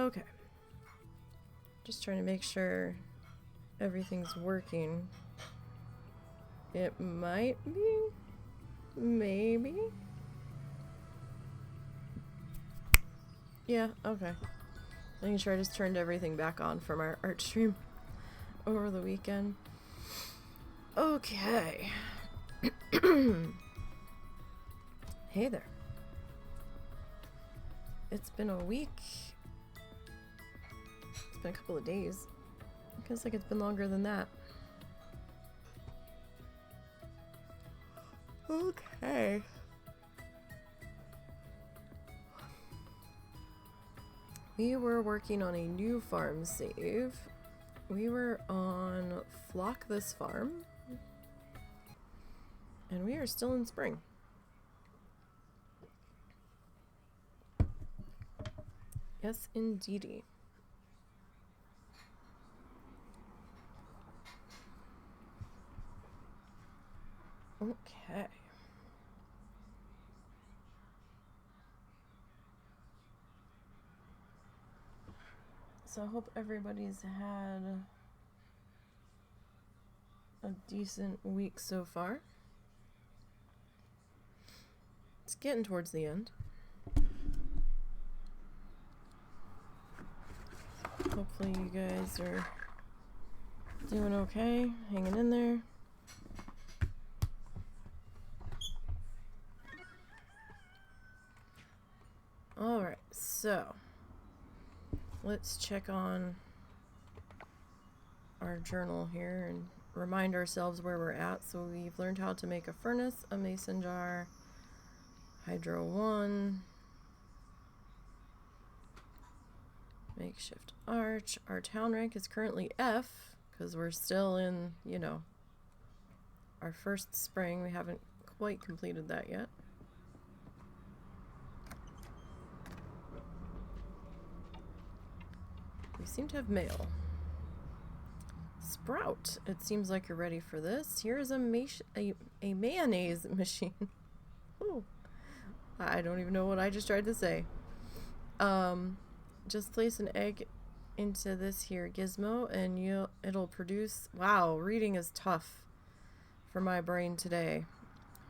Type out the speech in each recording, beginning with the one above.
Okay. Just trying to make sure everything's working. It might be. Maybe. Yeah, okay. Making sure I just turned everything back on from our art stream over the weekend. Okay. Hey there. It's been a week. It's been a couple of days. It feels like it's been longer than that. Okay. We were working on a new farm save. We were on Flock This Farm. And we are still in spring. Yes, indeedy. Okay. So I hope everybody's had a decent week so far. It's getting towards the end. Hopefully you guys are doing okay, hanging in there. Alright, so let's check on our journal here and remind ourselves where we're at. So we've learned how to make a furnace, a mason jar, Hydro 1, makeshift arch. Our town rank is currently F because we're still in, you know, our first spring. We haven't quite completed that yet. We seem to have mail. Sprout, it seems like you're ready for this. Here's a mayonnaise machine. Ooh. I don't even know what I just tried to say. Just place an egg into this here gizmo and it'll produce. Wow, reading is tough for my brain today.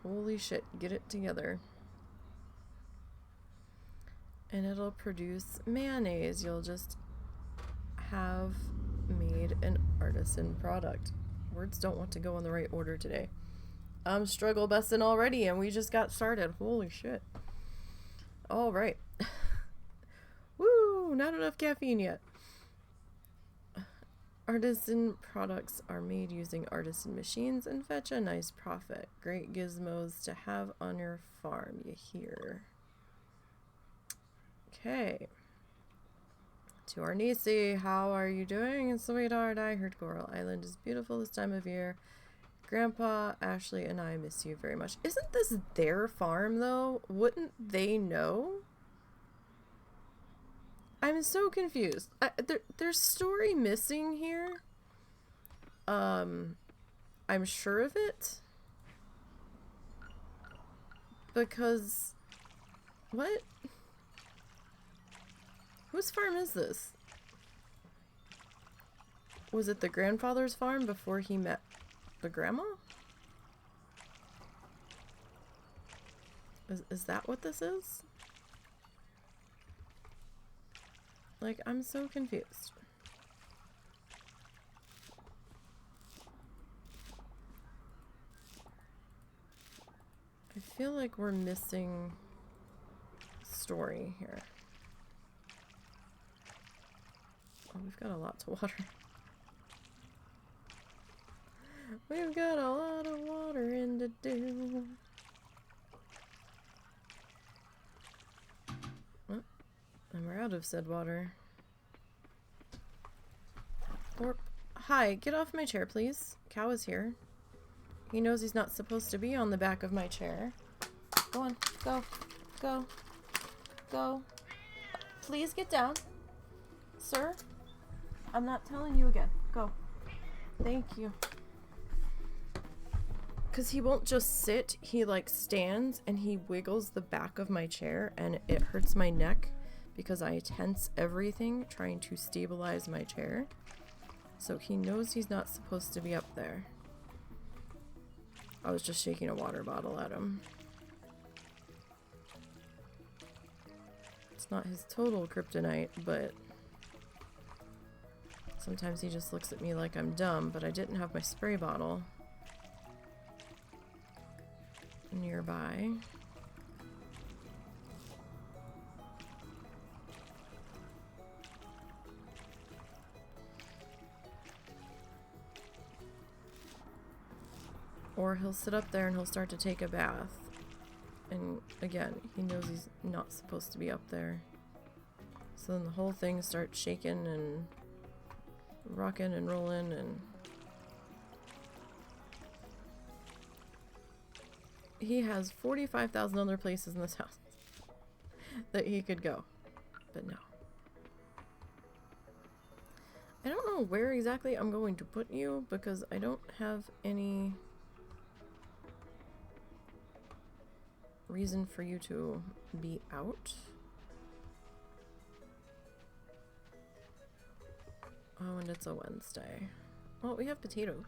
Holy shit, get it together. And it'll produce mayonnaise. You'll just have made an artisan product. Words don't want to go in the right order today. I'm struggle busting already and we just got started. Holy shit. All right. Woo, not enough caffeine yet. Artisan products are made using artisan machines and fetch a nice profit. Great gizmos to have on your farm, you hear. Okay. To our Nisey, how are you doing, sweetheart? I heard Coral Island is beautiful this time of year. Grandpa, Ashley, and I miss you very much. Isn't this their farm, though? Wouldn't they know? I'm so confused. There's story missing here. I'm sure of it. Because... what? Whose farm is this? Was it the grandfather's farm before he met the grandma? Is that what this is? Like, I'm so confused. I feel like we're missing story here. Oh, we've got a lot to water. We've got a lot of watering to do. Oh, and we're out of said water. Or, hi, get off my chair, please. Cow is here. He knows he's not supposed to be on the back of my chair. Go on, go, go, go. Please get down. Sir, I'm not telling you again. Go. Thank you. Because he won't just sit, he like stands and he wiggles the back of my chair and it hurts my neck because I tense everything trying to stabilize my chair. So he knows he's not supposed to be up there. I was just shaking a water bottle at him. It's not his total kryptonite, but sometimes he just looks at me like I'm dumb, but I didn't have my spray bottle nearby. Or he'll sit up there and he'll start to take a bath. And again, he knows he's not supposed to be up there. So then the whole thing starts shaking and rocking and rolling, and he has 45,000 other places in this house that he could go, but no. I don't know where exactly I'm going to put you because I don't have any reason for you to be out. Oh, and it's a Wednesday. Well, we have potatoes.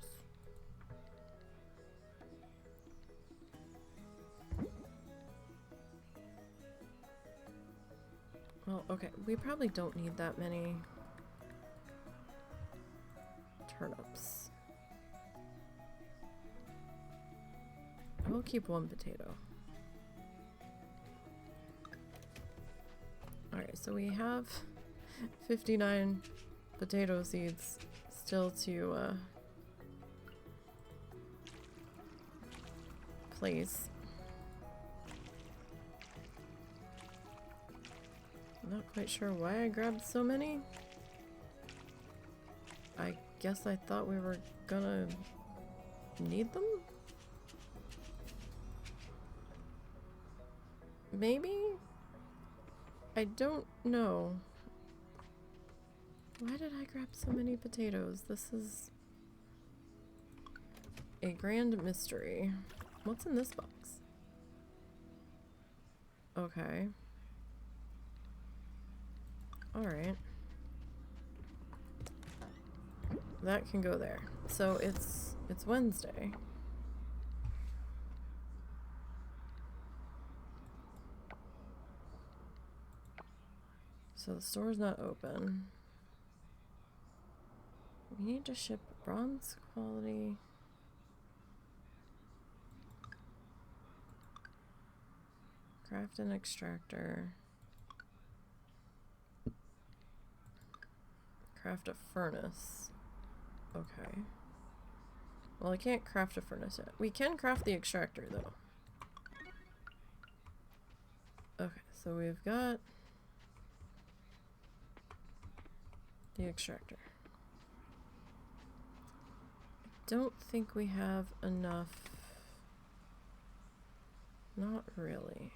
Well, okay, we probably don't need that many turnips. We'll keep one potato. Alright, so we have 59 potato seeds still to place. I'm not quite sure why I grabbed so many. I guess I thought we were gonna need them? Maybe? I don't know. Why did I grab so many potatoes? This is a grand mystery. What's in this box? Okay. Alright. That can go there. So it's Wednesday. So the store's not open. We need to ship bronze quality. Craft an extractor. Craft a furnace. Okay. Well, I can't craft a furnace yet. We can craft the extractor, though. Okay, so we've got the extractor. I don't think we have enough. Not really.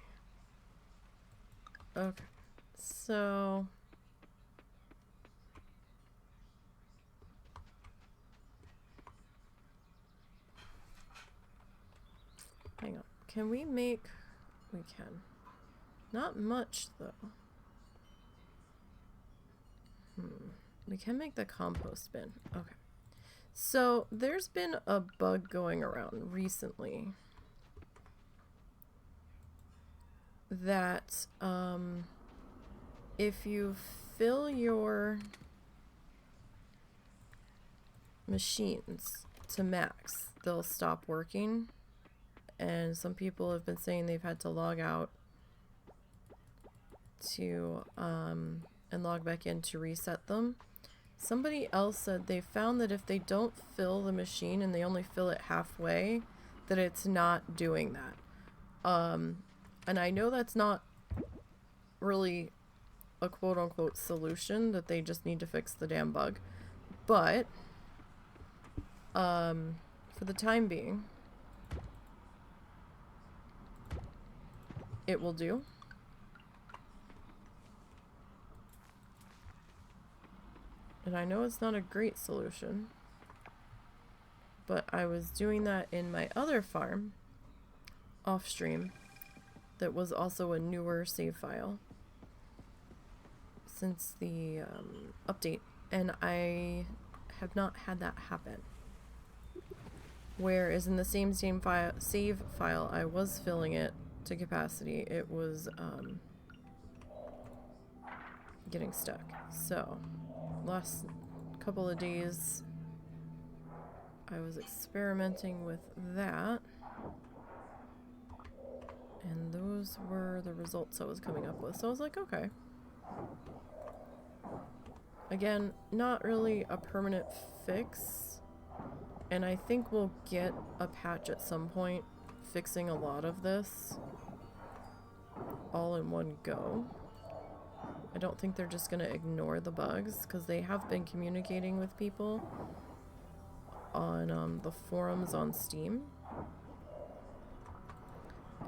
Okay, so hang on. Can we make... We can. Not much, though. We can make the compost bin. Okay. So, there's been a bug going around recently that, if you fill your machines to max, they'll stop working. And some people have been saying they've had to log out to, and log back in to reset them. Somebody else said they found that if they don't fill the machine and they only fill it halfway, that it's not doing that. And I know that's not really a quote-unquote solution, that they just need to fix the damn bug. But, for the time being, it will do. And I know it's not a great solution, but I was doing that in my other farm, off stream, that was also a newer save file. since the update, and I have not had that happen. Whereas in the same save file, I was filling it to capacity. It was getting stuck. So, last couple of days, I was experimenting with that. And those were the results I was coming up with. So I was like, okay. Again, not really a permanent fix. And I think we'll get a patch at some point fixing a lot of this all in one go. I don't think they're just going to ignore the bugs, because they have been communicating with people on the forums on Steam.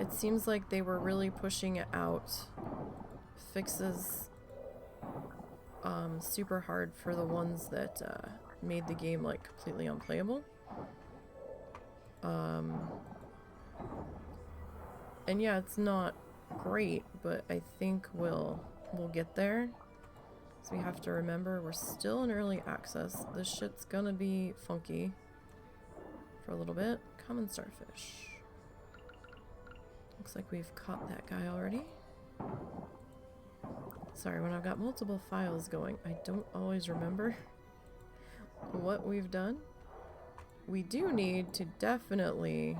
It seems like they were really pushing out fixes super hard for the ones that made the game like completely unplayable. And yeah, it's not great, but I think we'll get there. So we have to remember we're still in early access. This shit's gonna be funky for a little bit. Common starfish. Looks like we've caught that guy already. Sorry, when I've got multiple files going, I don't always remember what we've done. We do need to definitely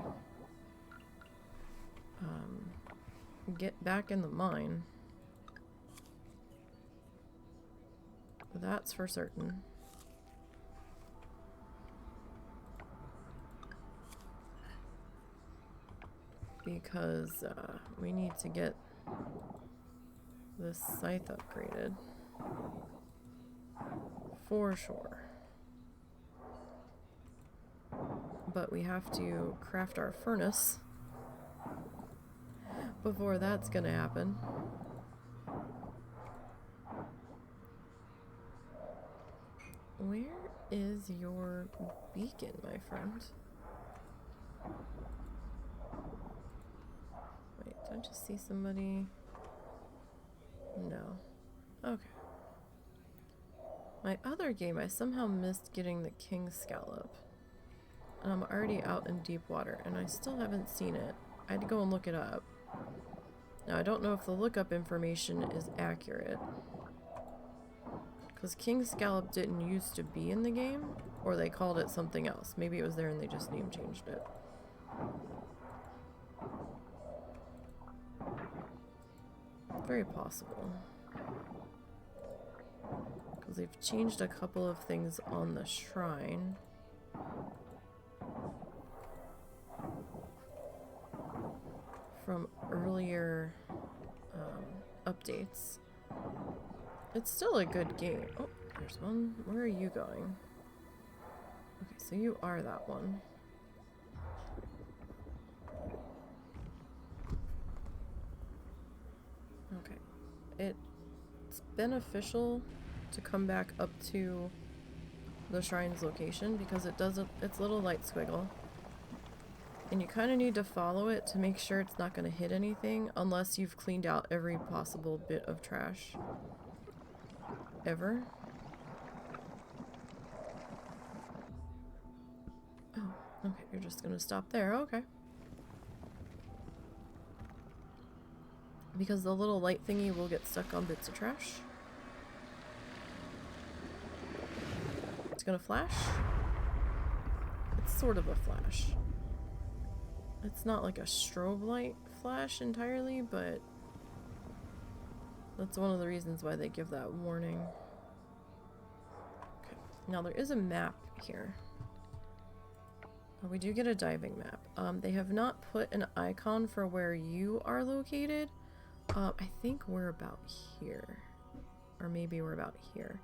get back in the mine. That's for certain. Because we need to get this scythe upgraded. For sure. But we have to craft our furnace before that's gonna happen. Where is your beacon, my friend? Wait, did I just see somebody? No. Okay. My other game, I somehow missed getting the king scallop. And I'm already out in deep water, and I still haven't seen it. I had to go and look it up. Now, I don't know if the lookup information is accurate. Because king scallop didn't used to be in the game, or they called it something else. Maybe it was there and they just name changed it. Very possible. Because they've changed a couple of things on the shrine. From earlier updates. It's still a good game. Oh, there's one. Where are you going? Okay, so you are that one. Okay. It's beneficial to come back up to the shrine's location because it doesn't, it's a little light squiggle. And you kind of need to follow it to make sure it's not going to hit anything unless you've cleaned out every possible bit of trash. Ever. Oh, okay, you're just going to stop there. Okay. Because the little light thingy will get stuck on bits of trash. It's going to flash. It's sort of a flash. It's not like a strobe light flash entirely, but that's one of the reasons why they give that warning. Okay, now there is a map here. We do get a diving map. They have not put an icon for where you are located. I think we're about here. Or maybe we're about here.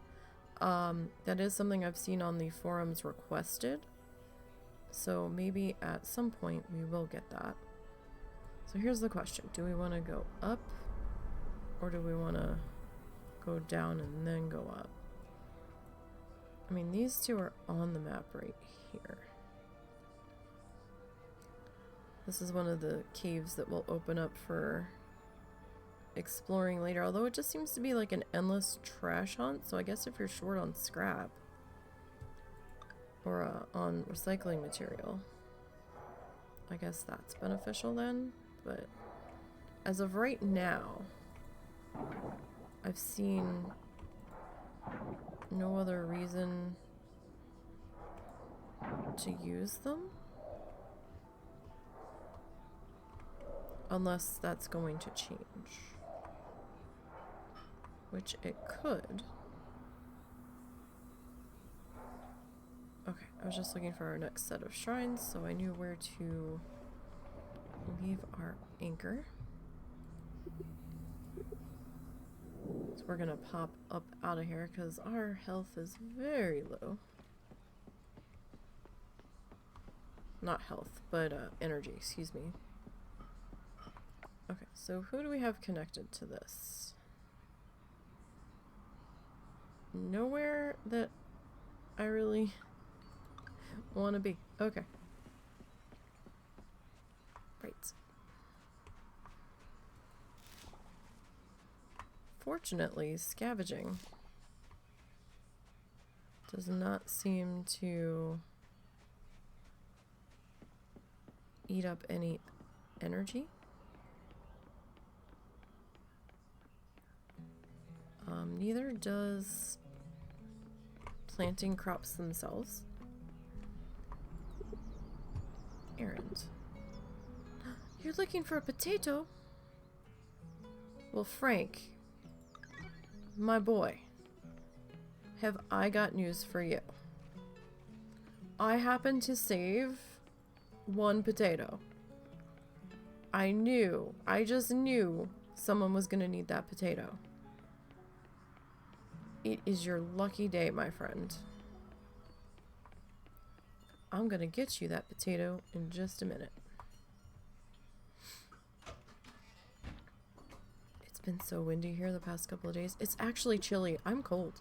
That is something I've seen on the forums requested. So maybe at some point we will get that. So here's the question. Do we want to go up? Or do we want to go down and then go up? I mean, these two are on the map right here. This is one of the caves that will open up for exploring later, although it just seems to be like an endless trash hunt, so I guess if you're short on scrap or on recycling material, I guess that's beneficial then. But as of right now, I've seen no other reason to use them. Unless that's going to change. Which it could. Okay, I was just looking for our next set of shrines, so I knew where to leave our anchor. So we're gonna pop up out of here because our health is very low. Not health, but energy, excuse me. Okay, so who do we have connected to this? Nowhere that I really want to be. Okay. Right. Fortunately, scavenging does not seem to eat up any energy. Neither does planting crops themselves. Errand. You're looking for a potato? Well, Frank, my boy, have I got news for you. I happened to save one potato. I just knew someone was gonna need that potato. It is your lucky day, my friend. I'm gonna get you that potato in just a minute. It's been so windy here the past couple of days. It's actually chilly. I'm cold.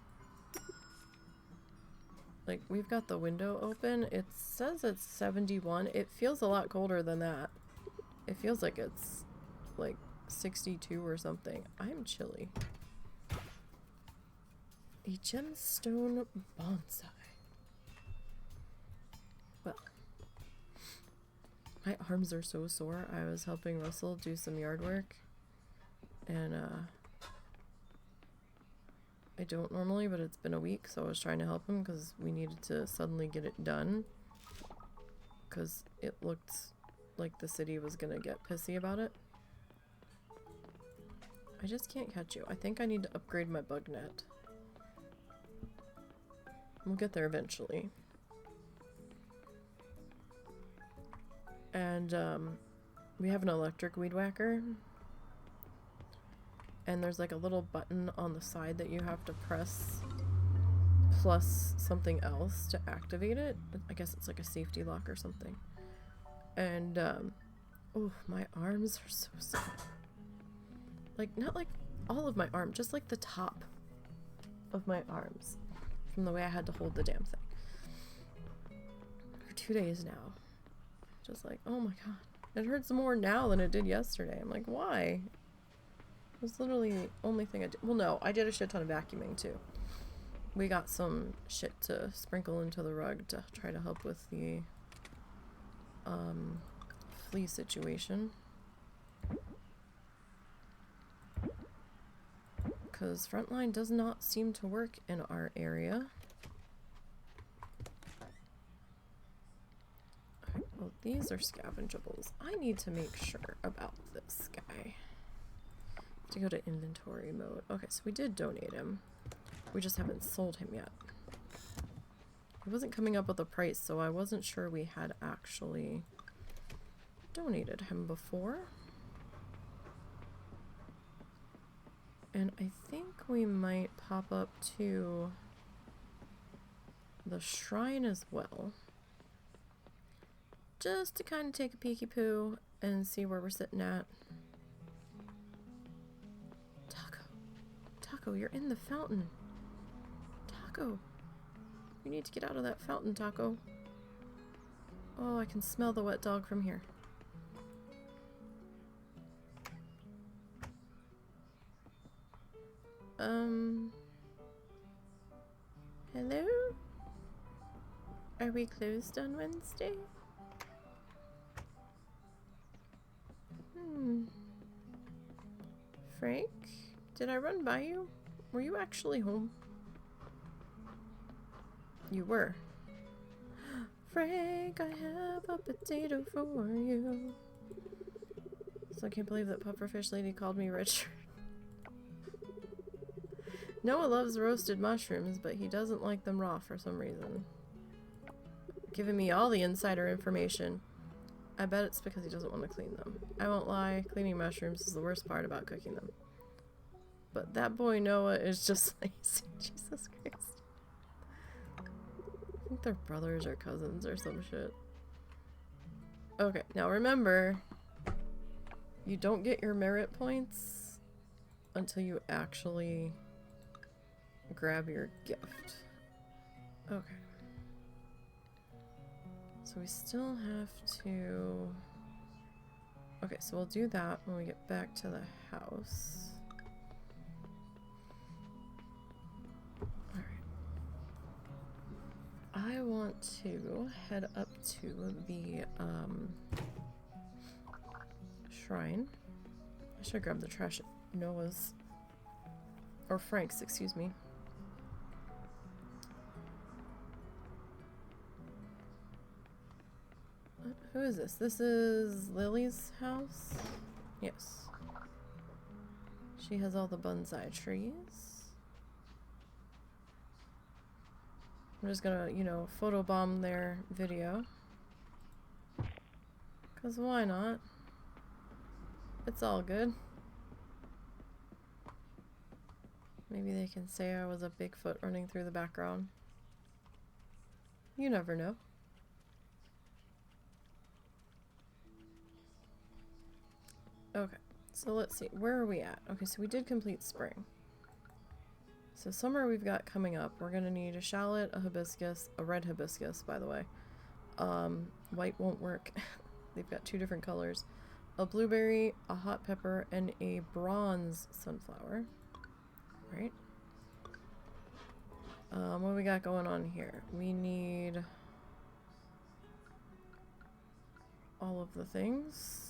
Like, we've got the window open. It says it's 71. It feels a lot colder than that. It feels like it's like 62 or something. I'm chilly. A gemstone bonsai. Well, my arms are so sore. I was helping Russell do some yard work, and I don't normally, but it's been a week, so I was trying to help him because we needed to suddenly get it done because it looked like the city was gonna get pissy about it. I just can't catch you. I think I need to upgrade my bug net. We'll get there eventually. And we have an electric weed whacker, and there's like a little button on the side that you have to press plus something else to activate it. I guess it's like a safety lock or something. And oh, my arms are so sore. Like, not like all of my arm, just like the top of my arms from the way I had to hold the damn thing for 2 days now. Just like, oh my god, it hurts more now than it did yesterday. I'm like, why? It was literally the only thing I did. Well, no, I did a shit ton of vacuuming too. We got some shit to sprinkle into the rug to try to help with the flea situation. Because Frontline does not seem to work in our area. Alright, well, these are scavengeables. I need to make sure about this guy. To go to inventory mode. Okay, so we did donate him. We just haven't sold him yet. He wasn't coming up with a price, so I wasn't sure we had actually donated him before. And I think we might pop up to the shrine as well. Just to kind of take a peeky poo and see where we're sitting at. Taco, you're in the fountain. Taco. You need to get out of that fountain, Taco. Oh, I can smell the wet dog from here. Hello? Are we closed on Wednesday? Frank? Did I run by you? Were you actually home? You were. Frank, I have a potato for you. So I can't believe that pufferfish lady called me Richard. Noah loves roasted mushrooms, but he doesn't like them raw for some reason. Giving me all the insider information. I bet it's because he doesn't want to clean them. I won't lie, cleaning mushrooms is the worst part about cooking them. But that boy Noah is just lazy. Jesus Christ. I think they're brothers or cousins or some shit. Okay, now remember, you don't get your merit points until you actually grab your gift. Okay. So we still have to... Okay, so we'll do that when we get back to the house. Alright. I want to head up to the shrine. I should grab the trash at Noah's. Or Frank's, excuse me. Who is this? This is Lily's house? Yes. She has all the bonsai trees. I'm just gonna, you know, photobomb their video. 'Cause why not? It's all good. Maybe they can say I was a Bigfoot running through the background. You never know. Okay, so let's see. Where are we at? Okay, so we did complete spring. So summer we've got coming up. We're gonna need a shallot, a hibiscus, a red hibiscus, by the way. White won't work. They've got 2 different colors. A blueberry, a hot pepper, and a bronze sunflower. Right? What do we got going on here? We need all of the things.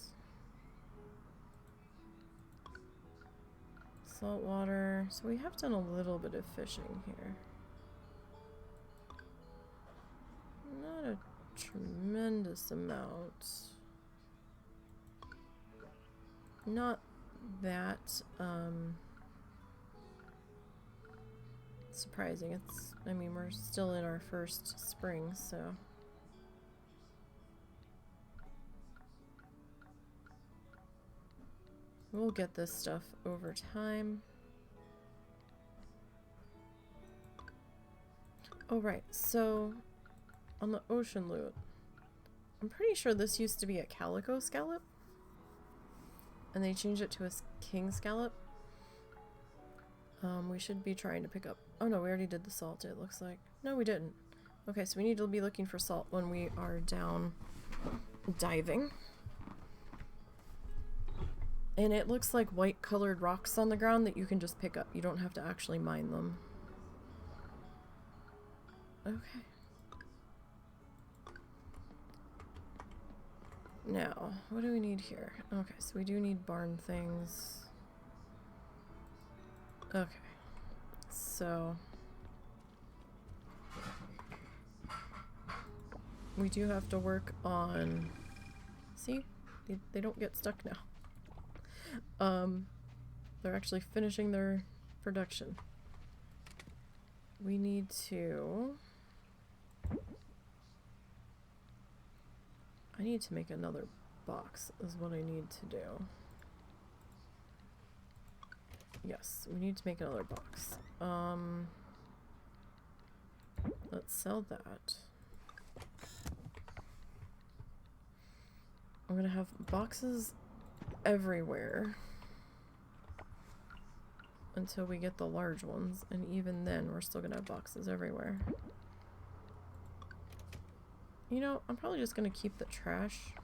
Salt water. So we have done a little bit of fishing here. Not a tremendous amount. Not that surprising. It's, I mean, we're still in our first spring, so. We'll get this stuff over time. Oh, right. So, on the ocean loot, I'm pretty sure this used to be a calico scallop. And they changed it to a king scallop. We should be trying to pick up... Oh no, we already did the salt, it looks like. No, we didn't. Okay, so we need to be looking for salt when we are down diving. And it looks like white colored rocks on the ground that you can just pick up. You don't have to actually mine them. Okay. Now, what do we need here? Okay, so we do need barn things. Okay. So... we do have to work on... See? They don't get stuck now. They're actually finishing their production. We need to... I need to make another box, is what I need to do. Yes, we need to make another box. Let's sell that. I'm gonna have boxes everywhere until we get the large ones, and even then we're still gonna have boxes everywhere. You know, I'm probably just gonna keep the trash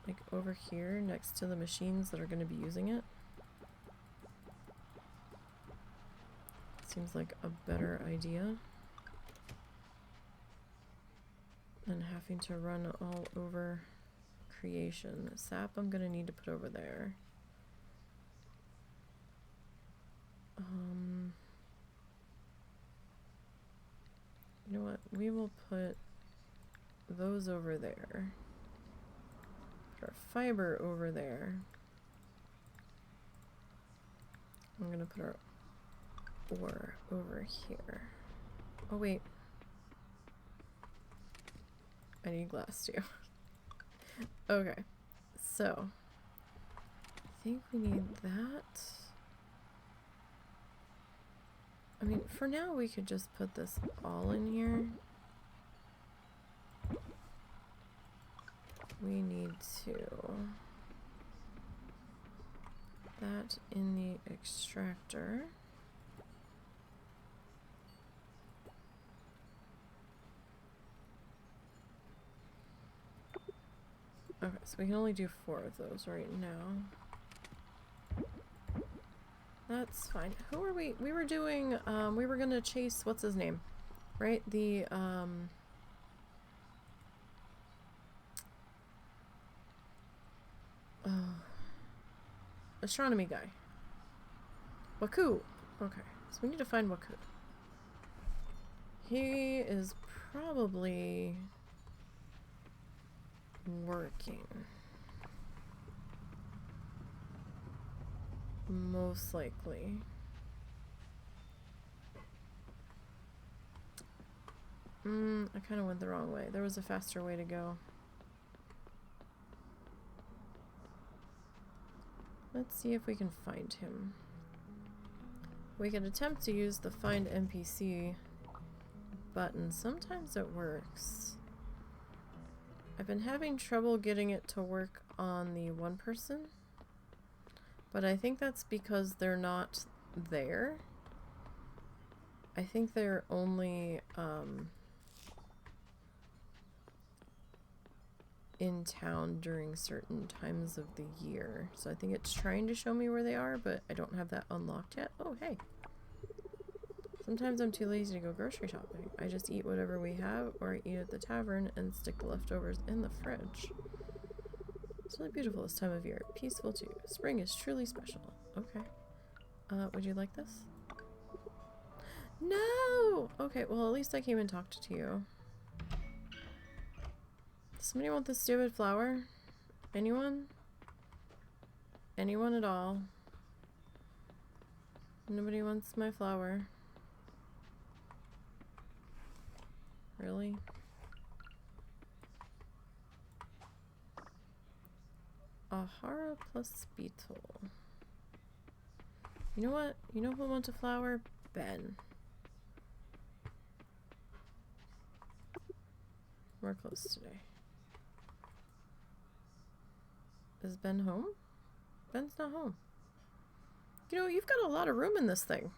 like over here next to the machines that are gonna be using it. Seems like a better idea than having to run all over creation. Sap I'm gonna need to put over there. You know what? We will put those over there. Put our fiber over there. I'm gonna put our ore over here. Oh wait. I need glass too. Okay. So I think we need that. I mean, for now we could just put this all in here. We need to that in the extractor. Okay, so we can only do 4 of those right now. That's fine. Who are we? We were doing, we were gonna chase, what's his name? Right? The, astronomy guy. Waku! Okay, so we need to find Waku. He is probably working. Most likely. I kind of went the wrong way. There was a faster way to go. Let's see if we can find him. We can attempt to use the find NPC button. Sometimes it works. I've been having trouble getting it to work on the one person, but I think that's because they're not there. I think they're only in town during certain times of the year. So I think it's trying to show me where they are, but I don't have that unlocked yet. Oh, hey. Sometimes I'm too lazy to go grocery shopping. I just eat whatever we have, or I eat at the tavern and stick the leftovers in the fridge. It's really beautiful this time of year. Peaceful too. Spring is truly special. Okay. Would you like this? No! Okay, well at least I came and talked to you. Does somebody want this stupid flower? Anyone? Anyone at all? Nobody wants my flower. Really? Ahara plus beetle. You know what? You know who wants a flower? Ben. We're close today. Is Ben home? Ben's not home. You know, you've got a lot of room in this thing.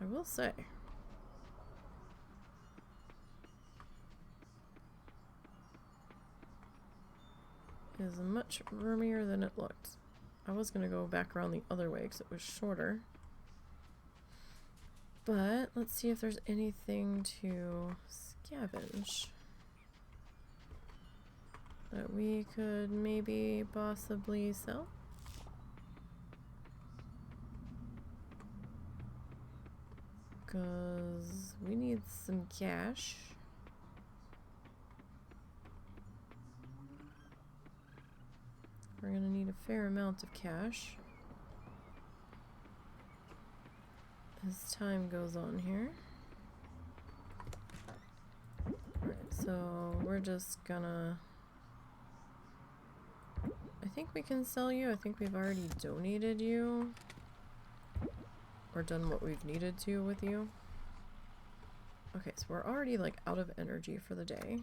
I will say. It is much roomier than it looked. I was going to go back around the other way because it was shorter. But let's see if there's anything to scavenge that we could maybe possibly sell. Because we need some cash. We're gonna need a fair amount of cash as time goes on here. Alright, so we're just gonna... I think we can sell you. I think we've already donated you. Or done what we've needed to with you. Okay, so we're already like out of energy for the day.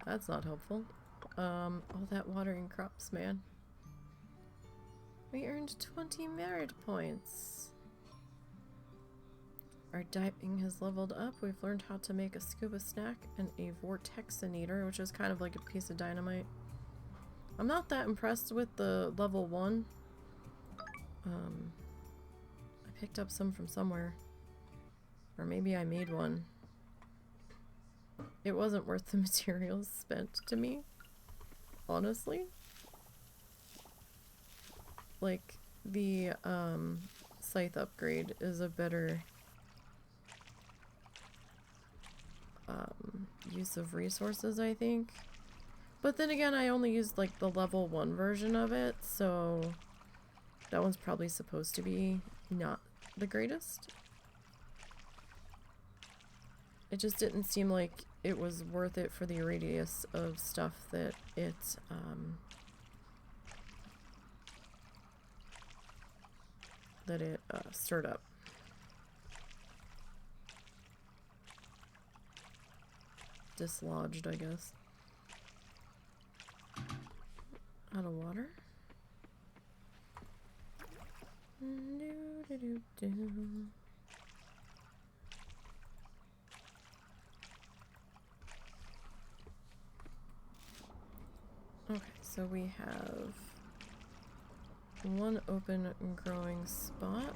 That's not helpful. All that watering crops, man. We earned 20 merit points. Our diving has leveled up. We've learned how to make a scuba snack and a vortexinator, which is kind of like a piece of dynamite. I'm not that impressed with the level 1 I picked up some from somewhere. Or maybe I made one. It wasn't worth the materials spent to me. Honestly. Like, the, scythe upgrade is a better use of resources, I think. But then again, I only used like the level 1 version of it, so that one's probably supposed to be not the greatest. It just didn't seem like it was worth it for the radius of stuff that it stirred up. Dislodged, I guess. Out of water? Okay, so we have one open growing spot.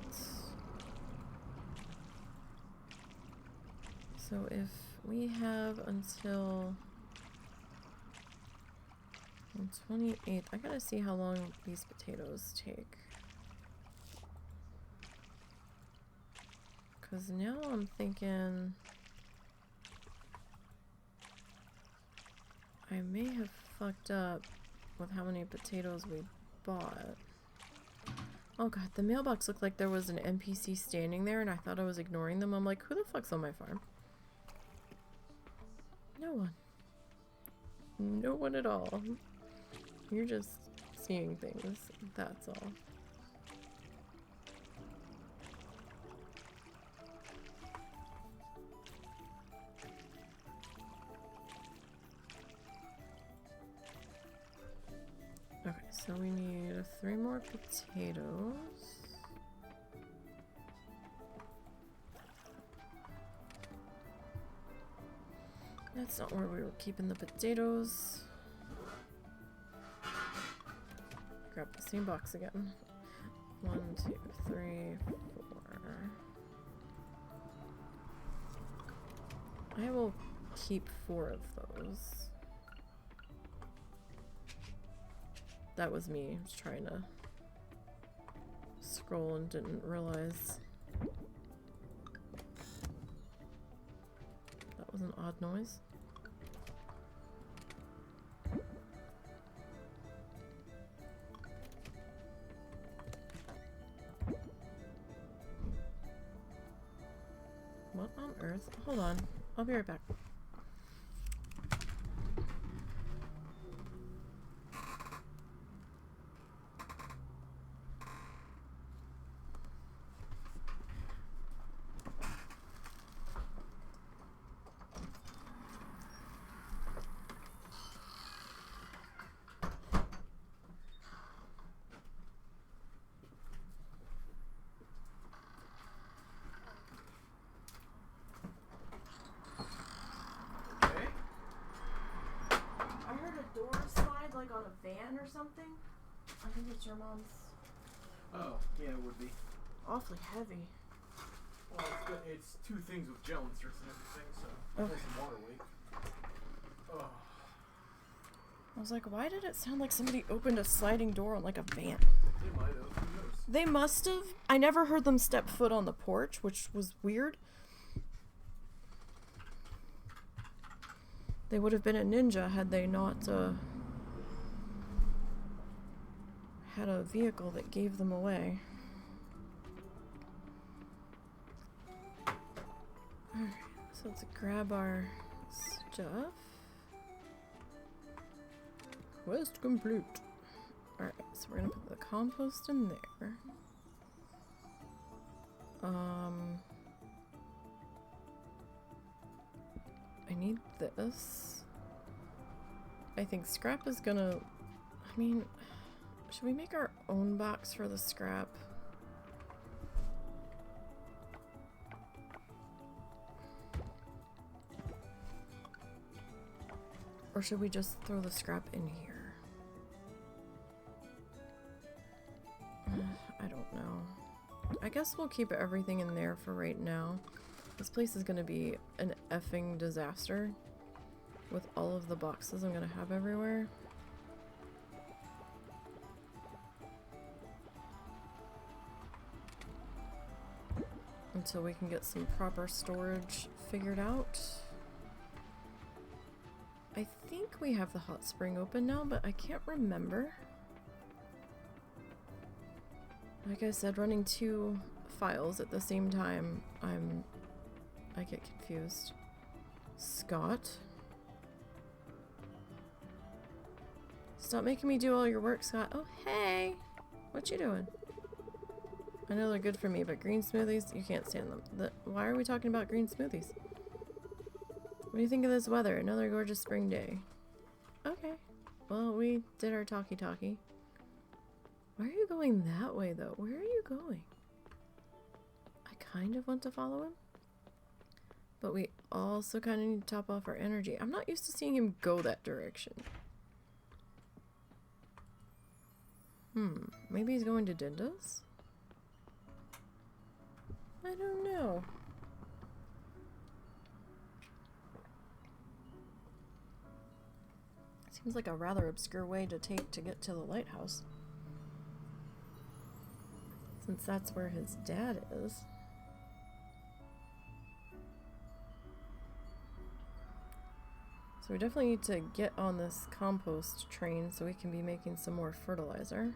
So if we have until the 28th, I gotta see how long these potatoes take. Because now I'm thinking I may have fucked up with how many potatoes we bought. Oh god, the mailbox looked like there was an NPC standing there and I thought I was ignoring them. I'm like, who the fuck's on my farm? No one. No one at all. You're just seeing things. That's all. Okay, so we need 3 more potatoes. That's not where we were keeping the potatoes. Grab the same box again. 1, 2, 3, 4. I will keep 4 of those. That was me. I was trying to scroll and didn't realize. That was an odd noise. What on earth? Hold on. I'll be right back. Like on a van or something? I think it's your mom's. Oh, yeah, it would be. Awfully heavy. Well, it's 2 things with gel inserts and everything, so okay. Some water weight. Oh. I was like, why did it sound like somebody opened a sliding door on like a van? They might have. Who knows? They must have. I never heard them step foot on the porch, which was weird. They would have been a ninja had they not had a vehicle that gave them away. Alright, so let's grab our stuff. Quest complete. Alright, so we're gonna put the compost in there. I need this. I think scrap is gonna... I mean... Should we make our own box for the scrap? Or should we just throw the scrap in here? I don't know. I guess we'll keep everything in there for right now. This place is gonna be an effing disaster with all of the boxes I'm gonna have everywhere. Until we can get some proper storage figured out. I think we have the hot spring open now, but I can't remember. Like I said, running 2 files at the same time, I get confused. Scott? Stop making me do all your work, Scott. Oh, hey! What you doing? I know they're good for me, but green smoothies, you can't stand them. Why are we talking about green smoothies? What do you think of this weather? Another gorgeous spring day. Okay. Well, we did our talkie-talkie. Why are you going that way, though? Where are you going? I kind of want to follow him. But we also kind of need to top off our energy. I'm not used to seeing him go that direction. Maybe he's going to Dinda's? I don't know. Seems like a rather obscure way to take to get to the lighthouse. Since that's where his dad is. So we definitely need to get on this compost train so we can be making some more fertilizer.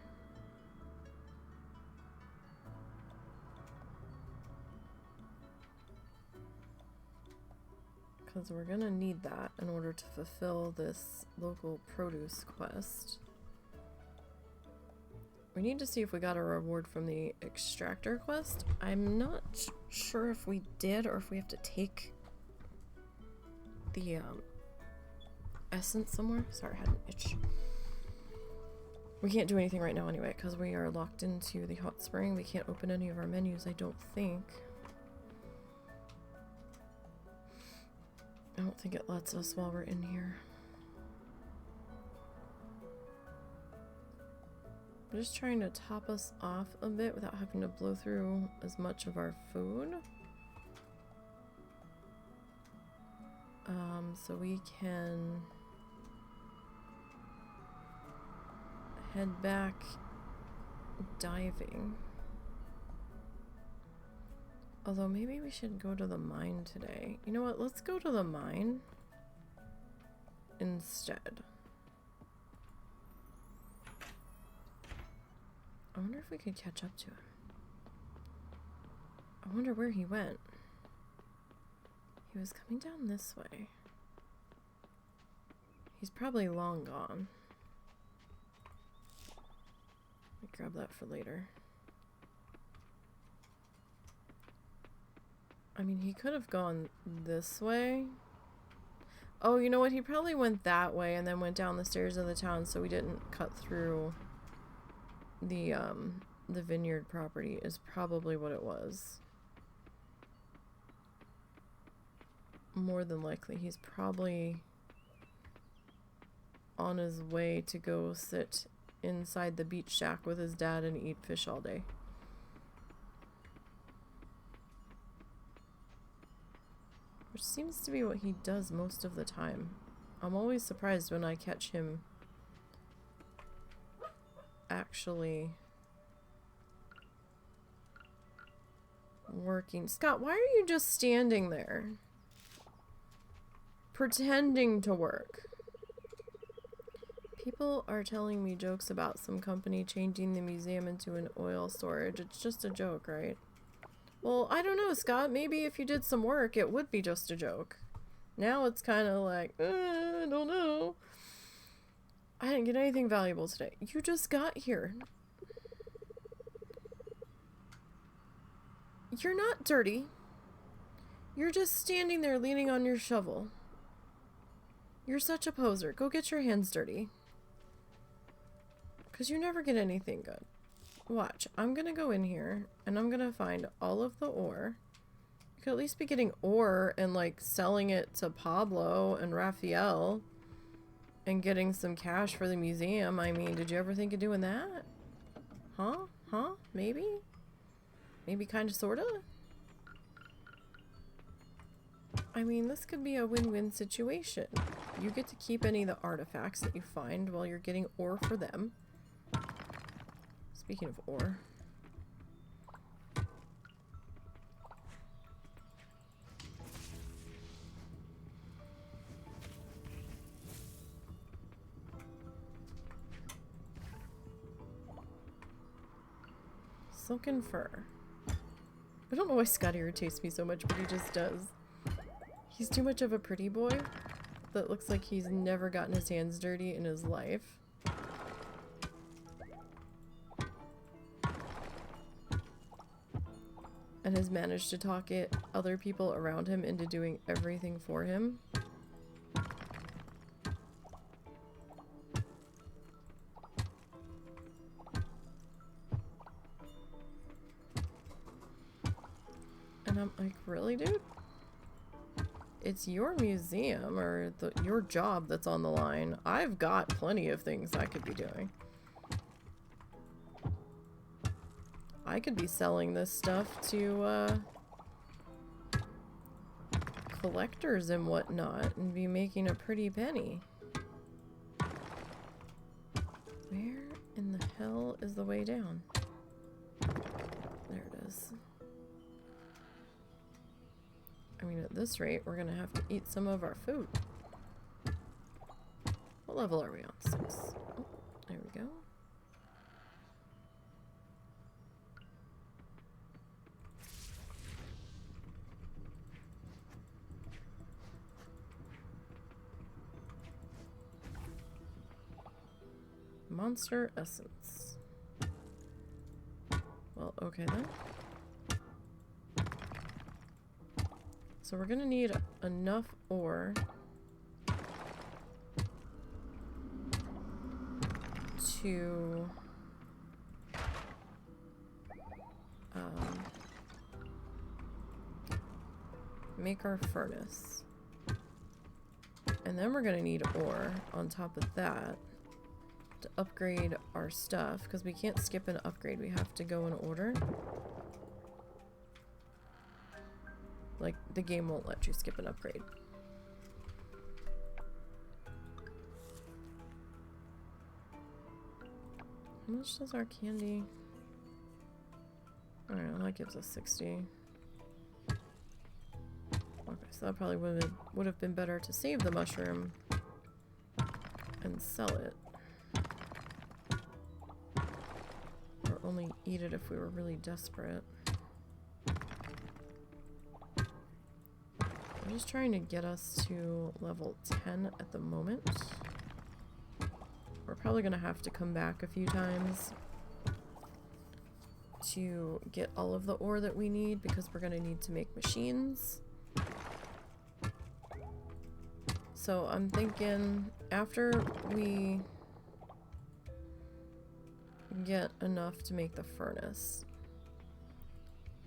Because we're gonna need that in order to fulfill this local produce quest. We need to see if we got a reward from the extractor quest. I'm not sure if we did or if we have to take the essence somewhere. Sorry, I had an itch. We can't do anything right now anyway because we are locked into the hot spring. We can't open any of our menus, I don't think. I don't think it lets us while we're in here. I'm just trying to top us off a bit without having to blow through as much of our food. So we can head back diving. Although maybe we should go to the mine today. You know what? Let's go to the mine instead. I wonder if we could catch up to him. I wonder where he went. He was coming down this way. He's probably long gone. Let me grab that for later. I mean, he could have gone this way. Oh, you know what? He probably went that way and then went down the stairs of the town so we didn't cut through the vineyard property is probably what it was. More than likely, he's probably on his way to go sit inside the beach shack with his dad and eat fish all day. Which seems to be what he does most of the time. I'm always surprised when I catch him actually working. Scott, why are you just standing there? Pretending to work. People are telling me jokes about some company changing the museum into an oil storage. It's just a joke, right? Well, I don't know, Scott. Maybe if you did some work, it would be just a joke. Now it's kind of like, I don't know. I didn't get anything valuable today. You just got here. You're not dirty. You're just standing there leaning on your shovel. You're such a poser. Go get your hands dirty. Because you never get anything good. Watch. I'm going to go in here and I'm going to find all of the ore. You could at least be getting ore and like selling it to Pablo and Raphael and getting some cash for the museum. I mean, did you ever think of doing that? Huh? Huh? Maybe? Maybe kinda sorta? I mean, this could be a win-win situation. You get to keep any of the artifacts that you find while you're getting ore for them. Speaking of ore. Silken fur. I don't know why Scott irritates me so much, but he just does. He's too much of a pretty boy that looks like he's never gotten his hands dirty in his life. And has managed to talk other people around him into doing everything for him. And I'm like, really, dude? It's your museum or your job that's on the line. I've got plenty of things I could be doing. I could be selling this stuff to collectors and whatnot and be making a pretty penny. Where in the hell is the way down? There it is. I mean, at this rate, we're gonna have to eat some of our food. What level are we on? 6. Oh, there we go. Monster essence. Well, okay then. So we're gonna need enough ore to make our furnace. And then we're gonna need ore on top of that to upgrade our stuff, because we can't skip an upgrade. We have to go in order. Like, the game won't let you skip an upgrade. How much does our candy? I don't know, that gives us 60. Okay, so that probably would have been better to save the mushroom and sell it. Or only eat it if we were really desperate. I'm just trying to get us to level 10 at the moment. We're probably gonna have to come back a few times to get all of the ore that we need, because we're gonna need to make machines. So I'm thinking after we get enough to make the furnace,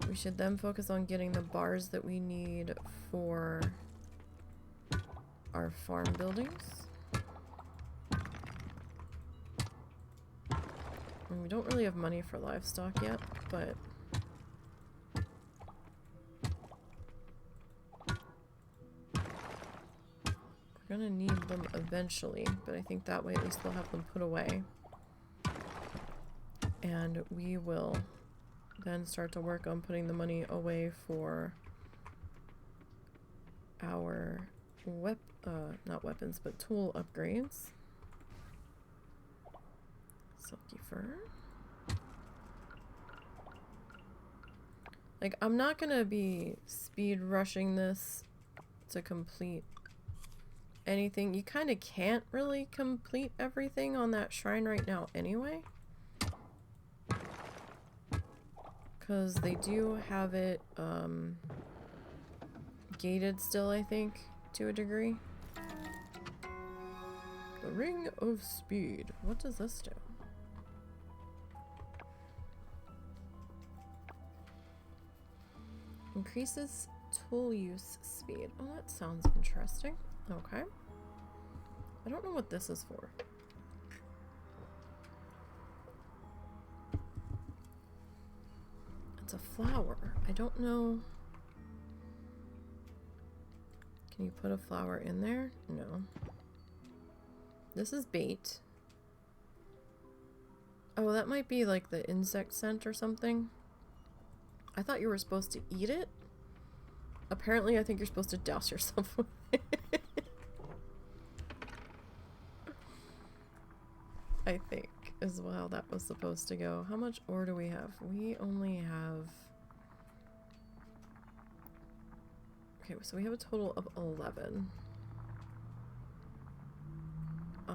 we should then focus on getting the bars that we need for our farm buildings. I mean, we don't really have money for livestock yet, but we're gonna need them eventually, but I think that way at least we'll have them put away. And we will then start to work on putting the money away for our not weapons, but tool upgrades. Silky fur. Like, I'm not gonna be speed rushing this to complete anything. You kind of can't really complete everything on that shrine right now anyway, because they do have it gated still, I think, to a degree. The Ring of Speed. What does this do? Increases tool use speed. Oh, that sounds interesting. Okay. I don't know what this is for. It's a flower. I don't know. Can you put a flower in there? No. This is bait. Oh, that might be like the insect scent or something. I thought you were supposed to eat it. Apparently, I think you're supposed to douse yourself with it. I think is how that was supposed to go. How much ore do we have? We only have... Okay, so we have a total of 11. I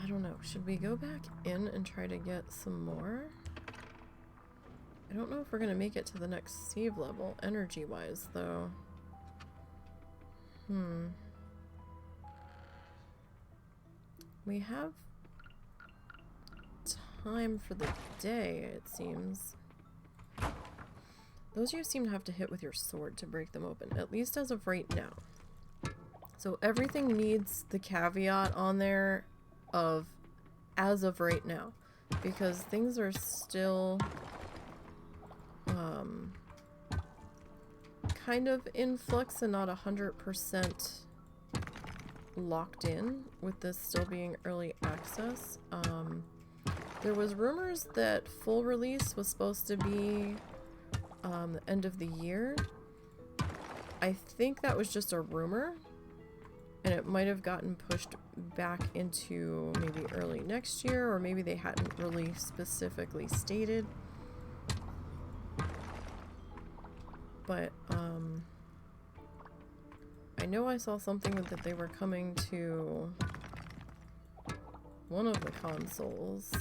don't know. Should we go back in and try to get some more? I don't know if we're going to make it to the next save level, energy-wise, though. We have time for the day, it seems. Those you seem to have to hit with your sword to break them open, at least as of right now. So everything needs the caveat on there of as of right now, because things are still kind of in flux and not 100% locked in with this still being early access. There was rumors that full release was supposed to be the end of the year. I think that was just a rumor, and it might have gotten pushed back into maybe early next year, or maybe they hadn't really specifically stated. But I know I saw something that they were coming to one of the consoles,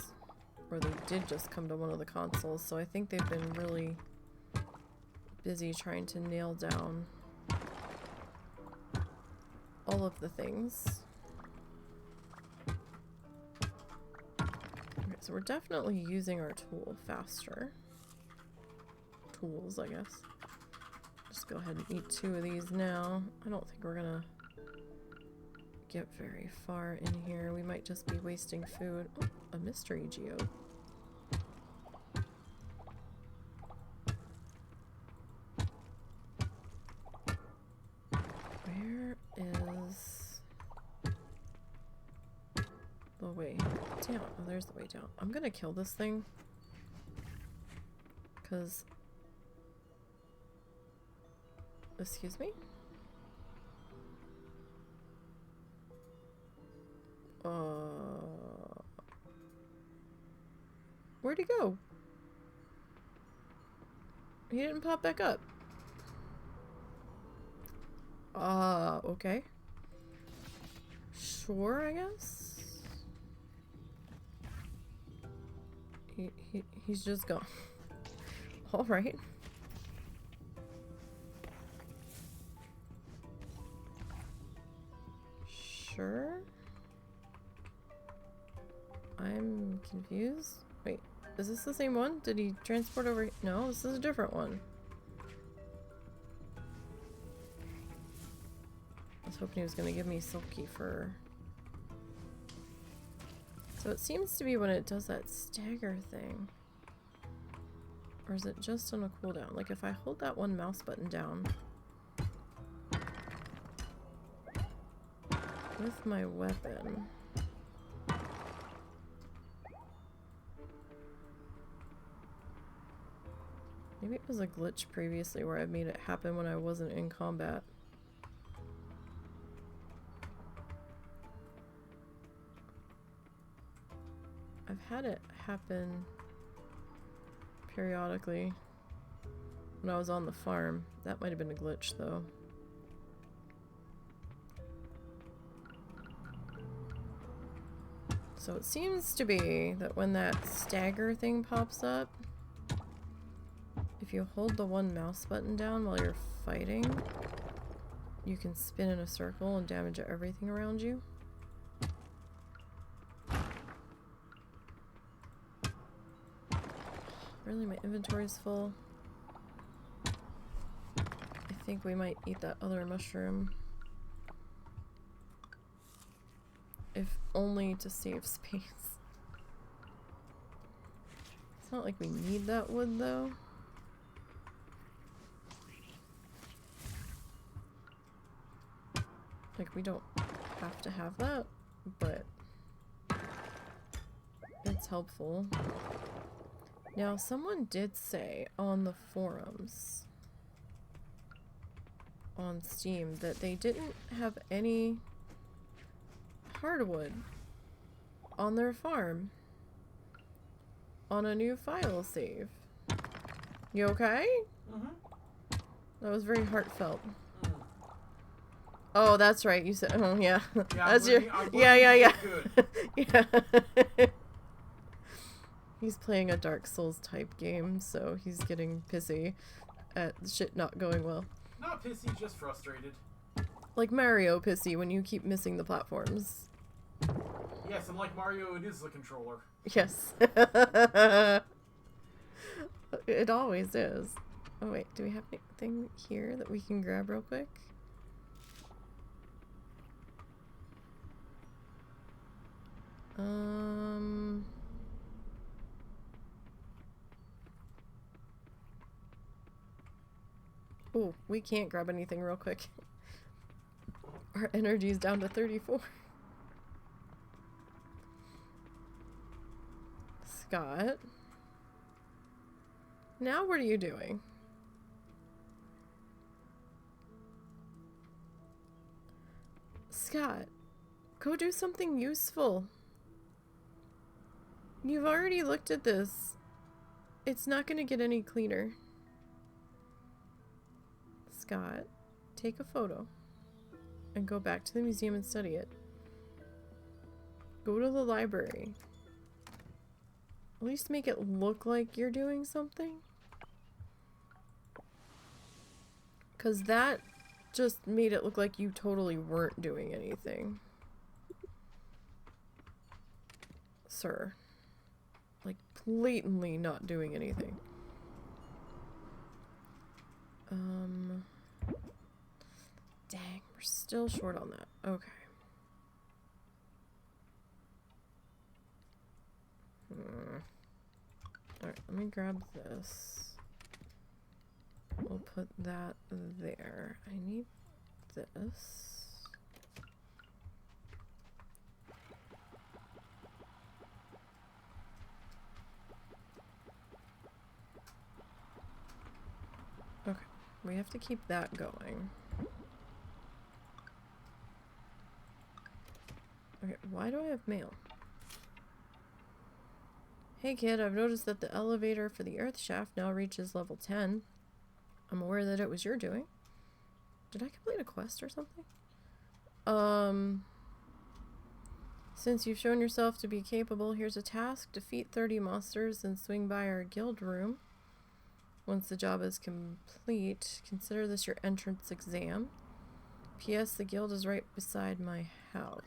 or they did just come to one of the consoles, so I think they've been really busy trying to nail down all of the things. Okay, so we're definitely using our tool faster. Tools, I guess. Just go ahead and eat 2 of these now. I don't think we're gonna get very far in here. We might just be wasting food. Oh, a mystery geode. Where is the way down? Oh, there's the way down. I'm gonna kill this thing, because... Excuse me? Where'd he go? He didn't pop back up. Okay. Sure, I guess. He's just gone. All right. Sure. I'm confused. Wait, is this the same one? Did he transport over? No, this is a different one. I was hoping he was going to give me silky fur. So it seems to be when it does that stagger thing. Or is it just on a cooldown? Like if I hold that one mouse button down with my weapon. Maybe it was a glitch previously where I made it happen when I wasn't in combat. I've had it happen periodically when I was on the farm. That might have been a glitch though. So it seems to be that when that stagger thing pops up, if you hold the one mouse button down while you're fighting, you can spin in a circle and damage everything around you. Really, my inventory's full. I think we might eat that other mushroom. If only to save space. It's not like we need that wood, though. Like, we don't have to have that, but it's helpful. Now, someone did say on the forums on Steam that they didn't have any hardwood on their farm on a new file save. You okay? Mm-hmm. That was very heartfelt. Mm. Oh, that's right. You said, oh yeah. Yeah, That's your, I'm yeah. good. Yeah. He's playing a Dark Souls type game, so he's getting pissy at shit not going well. Not pissy, just frustrated. Like Mario pissy when you keep missing the platforms. Yes, and like Mario, it is the controller. Yes. It always is. Oh wait, do we have anything here that we can grab real quick? Oh, we can't grab anything real quick. Our energy's down to 34. Scott. Now what are you doing? Scott, go do something useful. You've already looked at this. It's not going to get any cleaner. Scott, take a photo and go back to the museum and study it. Go to the library. At least make it look like you're doing something. Because that just made it look like you totally weren't doing anything. Sir. Like, blatantly not doing anything. Dang, we're still short on that. Okay. Alright, let me grab this. We'll put that there. I need this. Okay, we have to keep that going. Okay, why do I have mail? Hey kid, I've noticed that the elevator for the earth shaft now reaches level 10. I'm aware that it was your doing. Did I complete a quest or something? Since you've shown yourself to be capable, here's a task. Defeat 30 monsters and swing by our guild room. Once the job is complete, consider this your entrance exam. P.S. The guild is right beside my house.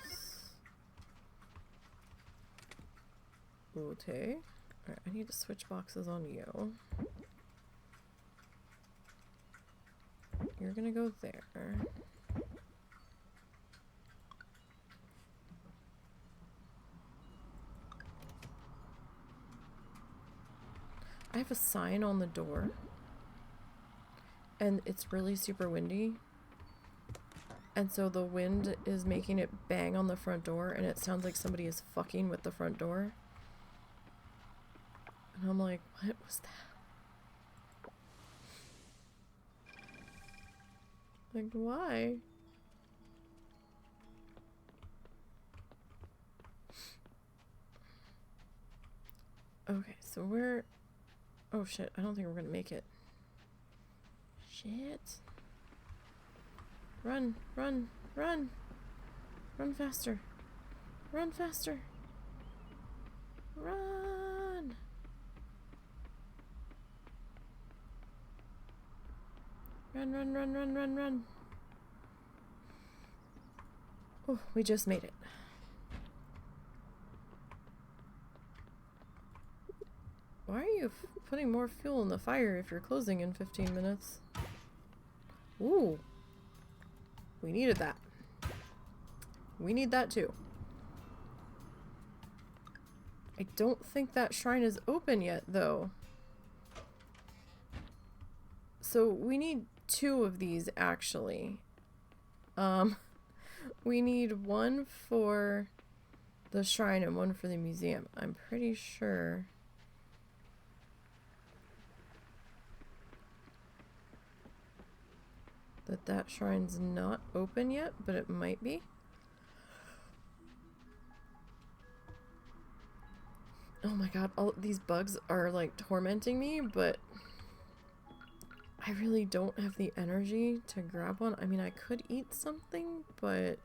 Okay. Alright, I need to switch boxes on you. You're gonna go there. I have a sign on the door. And it's really super windy. And so the wind is making it bang on the front door, and it sounds like somebody is fucking with the front door. And I'm like, what was that? Like, why? Okay, so we're... Oh shit, I don't think we're gonna make it. Shit. Run, run, run! Run faster. Run faster. Run! Run, run, run, run, run, run. Oh, we just made it. Why are you putting more fuel in the fire if you're closing in 15 minutes? Ooh. We needed that. We need that too. I don't think that shrine is open yet, though. So we need 2 of these, actually. We need 1 for the shrine and 1 for the museum. I'm pretty sure. That shrine's not open yet, but it might be. Oh my god, all these bugs are like tormenting me, but I really don't have the energy to grab one. I mean, I could eat something, but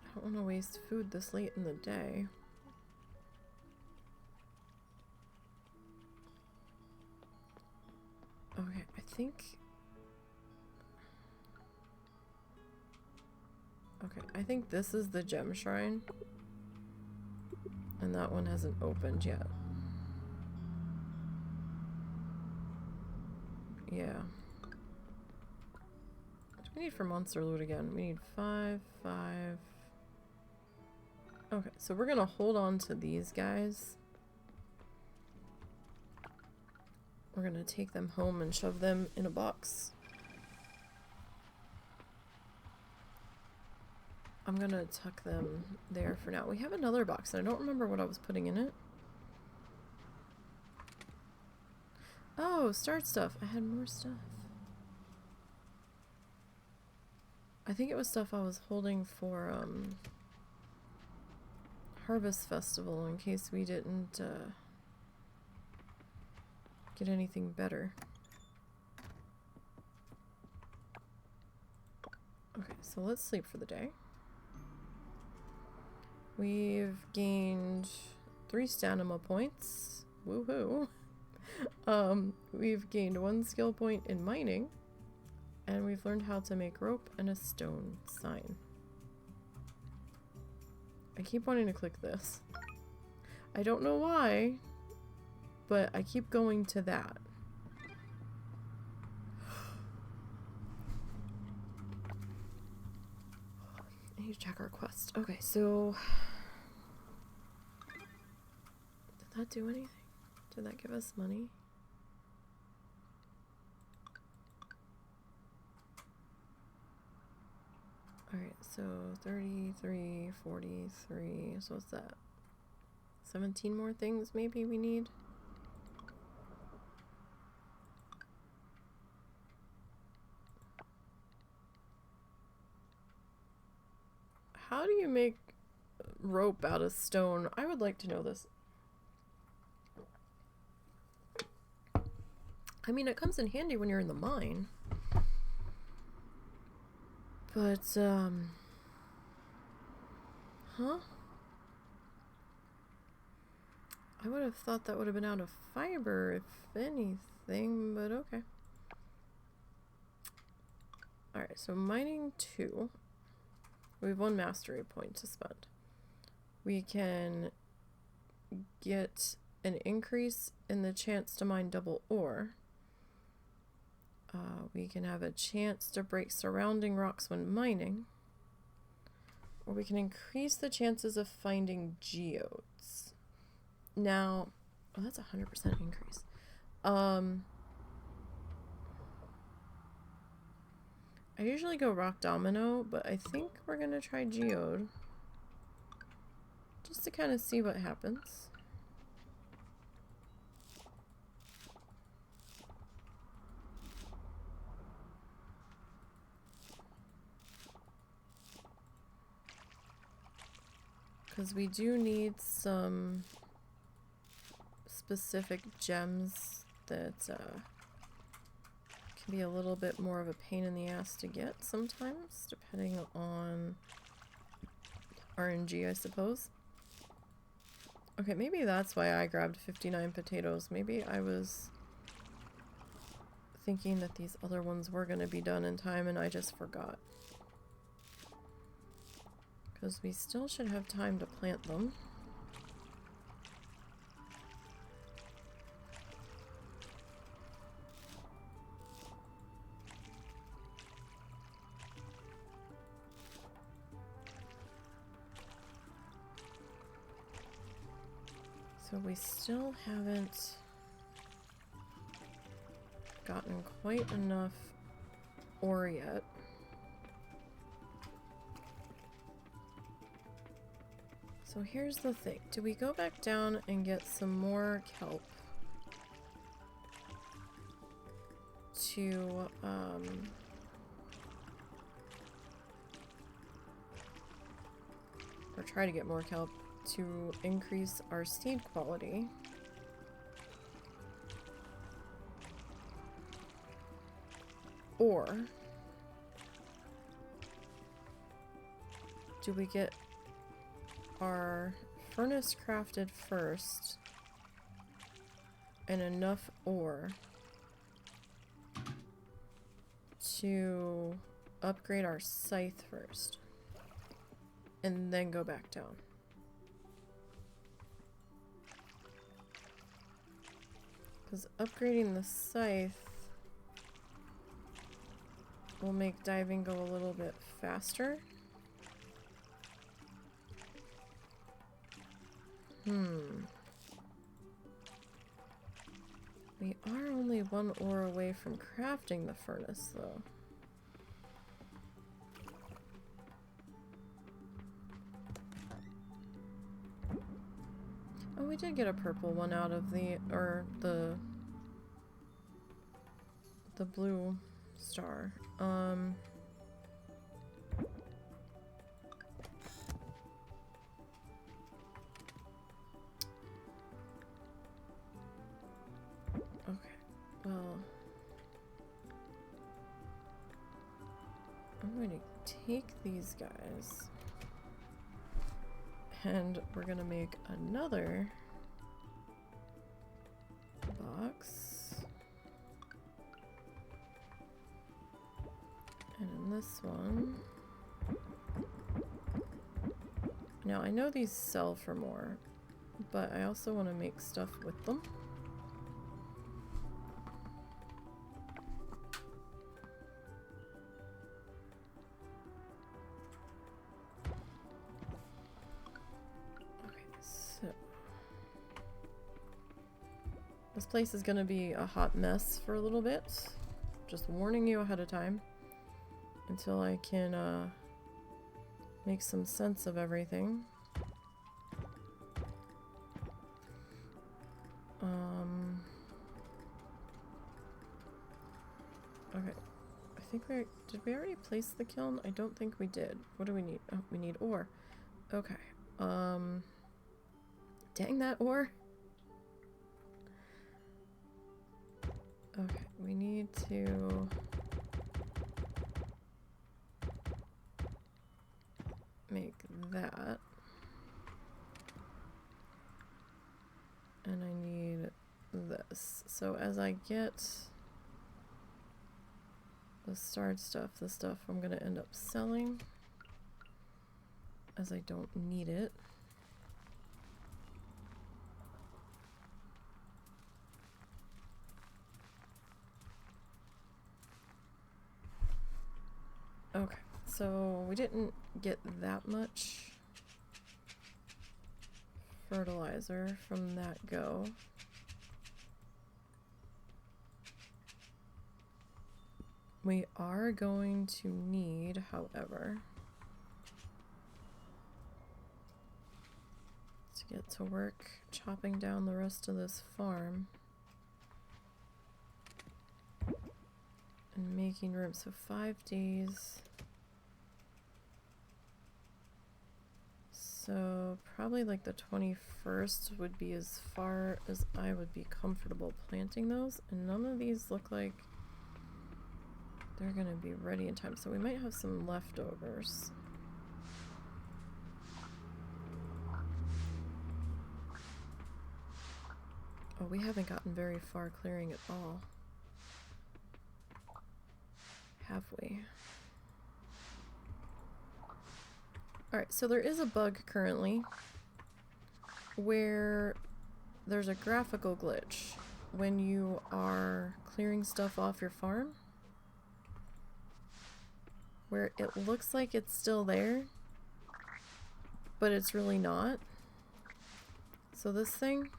I don't want to waste food this late in the day. Okay, I think... Okay, I think this is the gem shrine. And that one hasn't opened yet. Yeah. What do we need for monster loot again? We need 5, 5... Okay, so we're gonna hold on to these guys. We're gonna take them home and shove them in a box. I'm gonna tuck them there for now. We have another box, and I don't remember what I was putting in it. Oh, start stuff. I had more stuff. I think it was stuff I was holding for, Harvest Festival in case we didn't, get anything better. Okay, so let's sleep for the day. We've gained 3 stamina points. Woohoo! We've gained 1 skill point in mining, and we've learned how to make rope and a stone sign. I keep wanting to click this. I don't know why, but I keep going to that. I need to check our quest. Okay, so... Did that do anything? Did that give us money? Alright, so 33, 43, so what's that? 17 more things maybe we need? How do you make rope out of stone? I would like to know this. I mean, it comes in handy when you're in the mine. But, huh? I would have thought that would have been out of fiber, if anything, but okay. Alright, so mining 2. We have 1 mastery point to spend. We can get an increase in the chance to mine double ore. We can have a chance to break surrounding rocks when mining. Or we can increase the chances of finding geodes. Now, oh, that's a 100% increase. I usually go rock domino, but I think we're gonna try geode. Just to kind of see what happens. Because we do need some specific gems that can be a little bit more of a pain in the ass to get sometimes, depending on RNG, I suppose. Okay, maybe that's why I grabbed 59 potatoes. Maybe I was thinking that these other ones were going to be done in time and I just forgot. Because we still should have time to plant them. So we still haven't gotten quite enough ore yet. So here's the thing. Do we go back down and get some more kelp to, or try to get more kelp to increase our seed quality? Or do we get our furnace crafted first and enough ore to upgrade our scythe first and then go back down? Because upgrading the scythe will make diving go a little bit faster. We are only one ore away from crafting the furnace, though. Oh, we did get a purple one out of the, or the blue star. Okay, well, I'm going to take these guys and we're going to make another box. And in this one, now I know these sell for more, but I also want to make stuff with them. Okay, so this place is going to be a hot mess for a little bit. Just warning you ahead of time. Until I can make some sense of everything. Okay. I think did we already place the kiln? I don't think we did. What do we need? Oh, we need ore. Okay. Dang that ore. Okay, we need to make that, and I need this. So as I get the starred stuff, the stuff I'm gonna end up selling as I don't need it. Okay, so we didn't get that much fertilizer from that go. We are going to need, however, to get to work chopping down the rest of this farm and making room. So 5 days. So probably like the 21st would be as far as I would be comfortable planting those, and none of these look like they're gonna be ready in time, so we might have some leftovers. Oh, we haven't gotten very far clearing at all, have we? Alright, so there is a bug currently where there's a graphical glitch when you are clearing stuff off your farm, where it looks like it's still there, but it's really not. So this thing,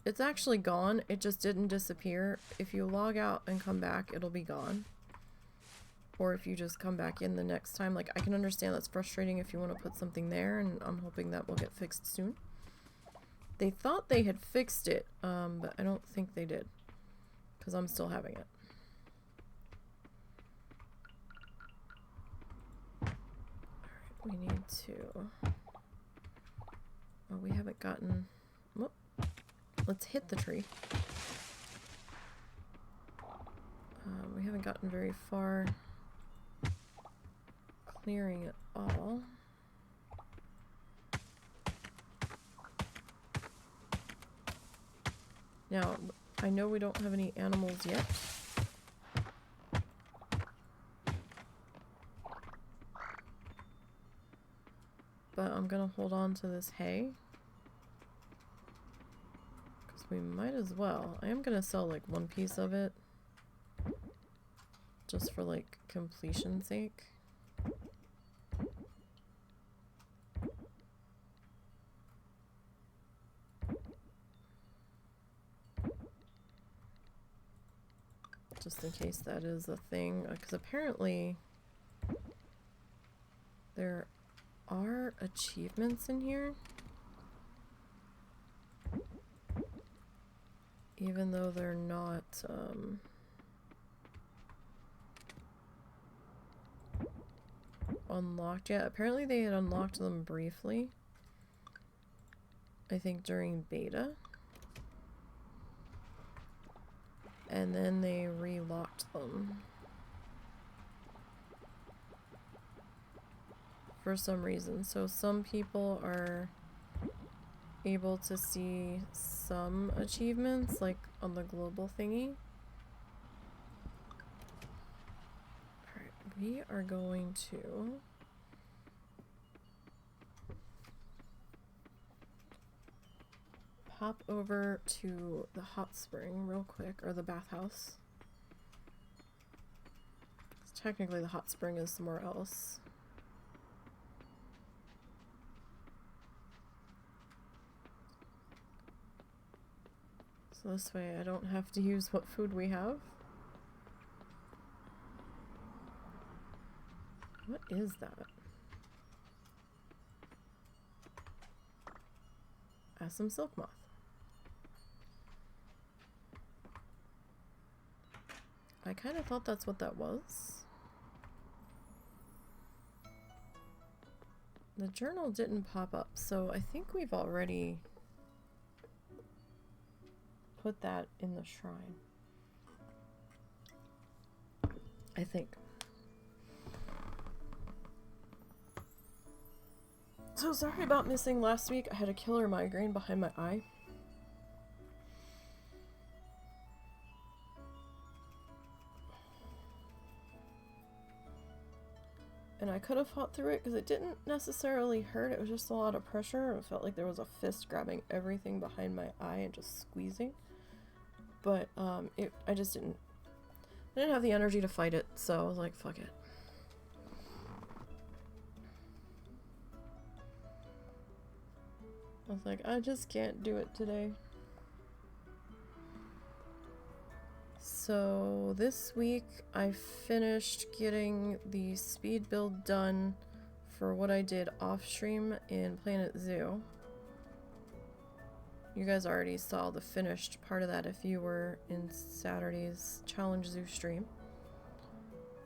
it's actually gone. It just didn't disappear. If you log out and come back, it'll be gone. Or if you just come back in the next time. Like, I can understand that's frustrating if you want to put something there, and I'm hoping that will get fixed soon. They thought they had fixed it, but I don't think they did. Because I'm still having it. Alright, we need to... Oh, we haven't gotten... Whoop. Let's hit the tree. We haven't gotten very far clearing it all. Now, I know we don't have any animals yet. But I'm gonna hold on to this hay. Because we might as well. I am gonna sell like one piece of it. Just for like completion's sake. Just in case that is a thing. Because apparently there are achievements in here. Even though they're not, unlocked yet. Apparently they had unlocked them briefly. I think during beta. And then they relocked them. For some reason. So some people are able to see some achievements, like on the global thingy. Alright, we are going to pop over to the hot spring real quick, or the bathhouse. Technically the hot spring is somewhere else. So this way I don't have to use what food we have. What is that? Some silk moth. I kind of thought that's what that was. The journal didn't pop up, so I think we've already put that in the shrine. I think. So sorry about missing last week. I had a killer migraine behind my eye. And I could have fought through it because it didn't necessarily hurt. It was just a lot of pressure. It felt like there was a fist grabbing everything behind my eye and just squeezing. But I just didn't. I didn't have the energy to fight it, so I was like, fuck it. I was like, I just can't do it today. So this week I finished getting the speed build done for what I did off stream in Planet Zoo. You guys already saw the finished part of that if you were in Saturday's Challenge Zoo stream.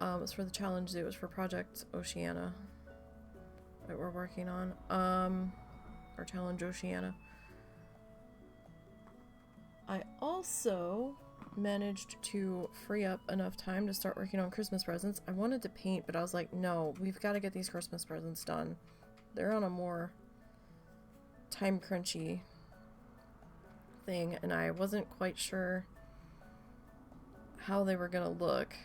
It was for the Challenge Zoo. It was for Project Oceana that we're working on. Or Challenge Oceana. I also managed to free up enough time to start working on Christmas presents. I wanted to paint, but I was like, no, we've got to get these Christmas presents done. They're on a more time crunchy thing, and I wasn't quite sure how they were gonna look.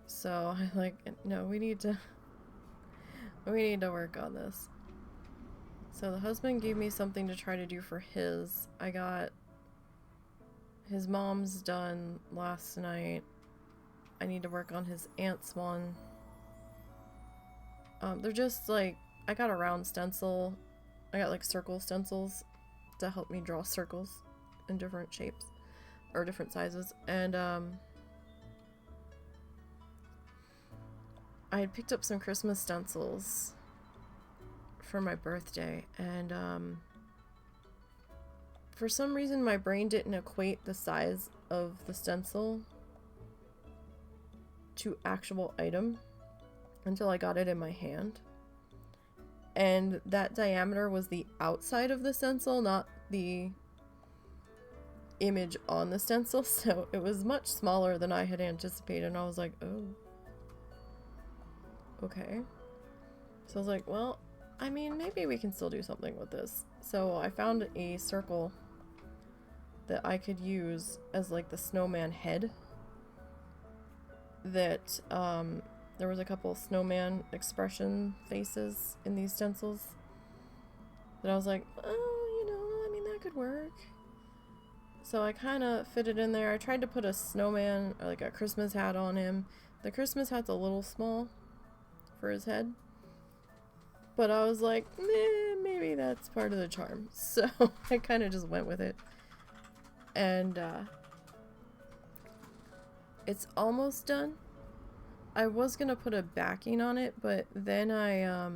So I'm like, no, we need to work on this. So the husband gave me something to try to do for his. I got his mom's done last night. I need to work on his aunt's one. They're just like I got a round stencil. I got like circle stencils to help me draw circles in different shapes or different sizes. And I had picked up some Christmas stencils for my birthday, and for some reason my brain didn't equate the size of the stencil to actual item until I got it in my hand. And that diameter was the outside of the stencil, not the image on the stencil, so it was much smaller than I had anticipated, and I was like, oh. Okay. So I was like, well, I mean, maybe we can still do something with this. So I found a circle that I could use as like the snowman head. That, there was a couple snowman expression faces in these stencils. That I was like, oh, you know, I mean, that could work. So I kind of fit it in there. I tried to put a snowman, or like a Christmas hat on him. The Christmas hat's a little small for his head. But I was like, maybe that's part of the charm. So I kind of just went with it. And it's almost done. I was gonna put a backing on it, but then I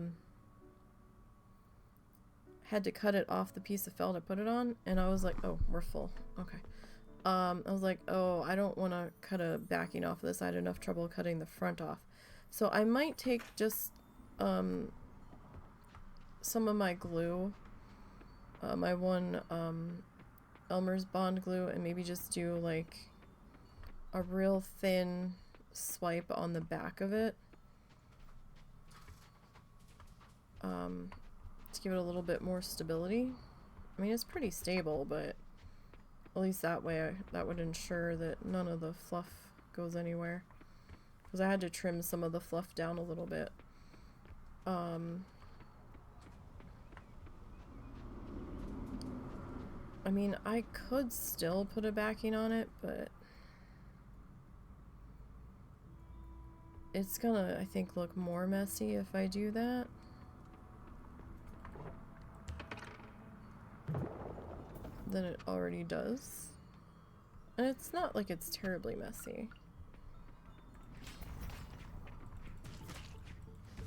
had to cut it off the piece of felt I put it on, and I was like, oh, we're full. Okay. I was like, oh, I don't want to cut a backing off of this. I had enough trouble cutting the front off. So I might take just some of my glue, my one Elmer's Bond glue, and maybe just do like a real thin swipe on the back of it, to give it a little bit more stability. I mean, it's pretty stable, but at least that way that would ensure that none of the fluff goes anywhere, because I had to trim some of the fluff down a little bit. I mean, I could still put a backing on it, but it's gonna, I think, look more messy if I do that. Than it already does. And it's not like it's terribly messy.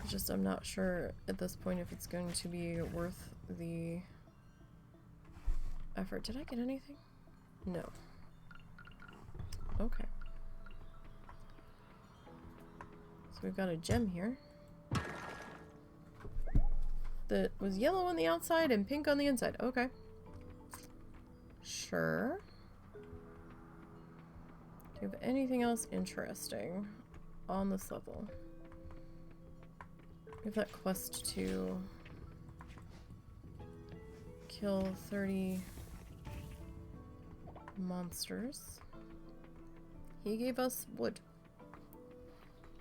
It's just I'm not sure at this point if it's going to be worth the effort. Did I get anything? No. Okay. So we've got a gem here that was yellow on the outside and pink on the inside. Okay. Sure. Do you have anything else interesting on this level? We have that quest to kill 30 monsters. He gave us wood.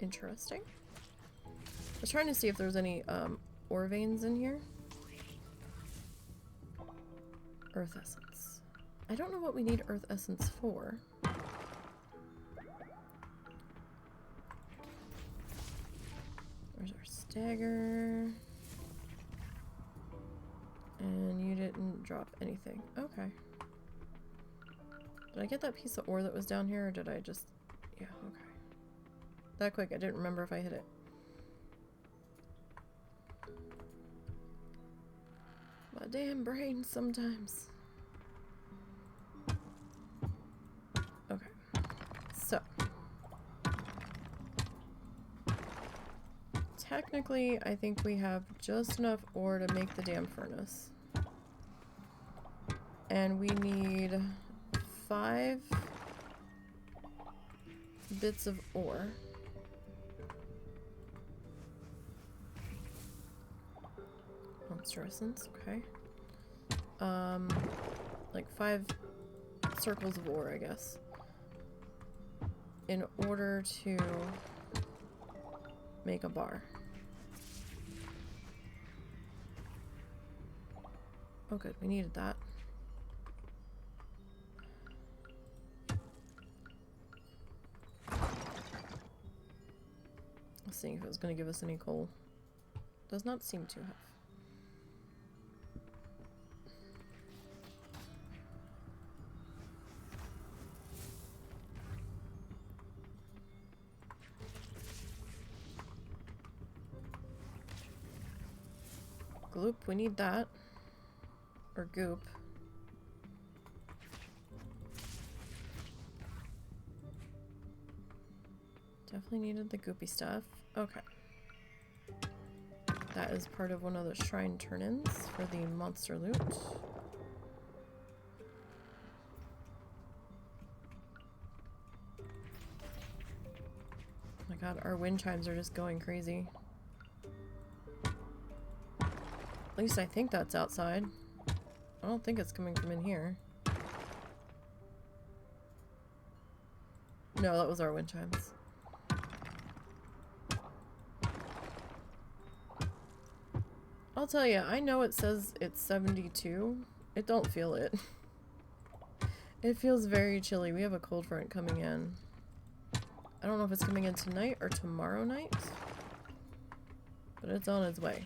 Interesting. I was trying to see if there's any ore veins in here. Earth essence. I don't know what we need earth essence for. There's our stagger. And you didn't drop anything. Okay. Did I get that piece of ore that was down here, or did I just... Yeah, okay. That quick, I didn't remember if I hit it. My damn brain sometimes. Okay. So. Technically, I think we have just enough ore to make the damn furnace. And we need 5 bits of ore. Monster essence, okay. Like 5 circles of ore, I guess. In order to make a bar. Oh good, we needed that. Let's see if it was going to give us any coal. Does not seem to have. Gloop, we need that. Or goop. Definitely needed the goopy stuff. Okay. That is part of one of the shrine turn-ins for the monster loot. Oh my god, our wind chimes are just going crazy. At least I think that's outside. I don't think it's coming from in here. No, that was our wind chimes. I'll tell you, I know it says it's 72. It don't feel it. It feels very chilly. We have a cold front coming in. I don't know if it's coming in tonight or tomorrow night, but it's on its way.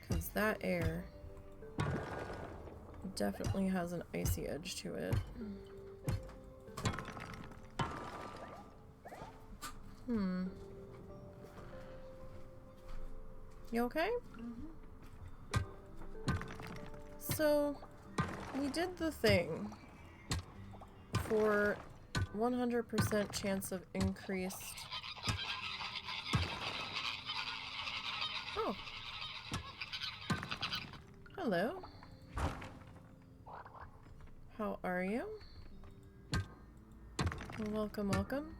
Because that air definitely has an icy edge to it. You okay? So, we did the thing for 100% chance of increased... Oh. Hello. How are you? Welcome, welcome.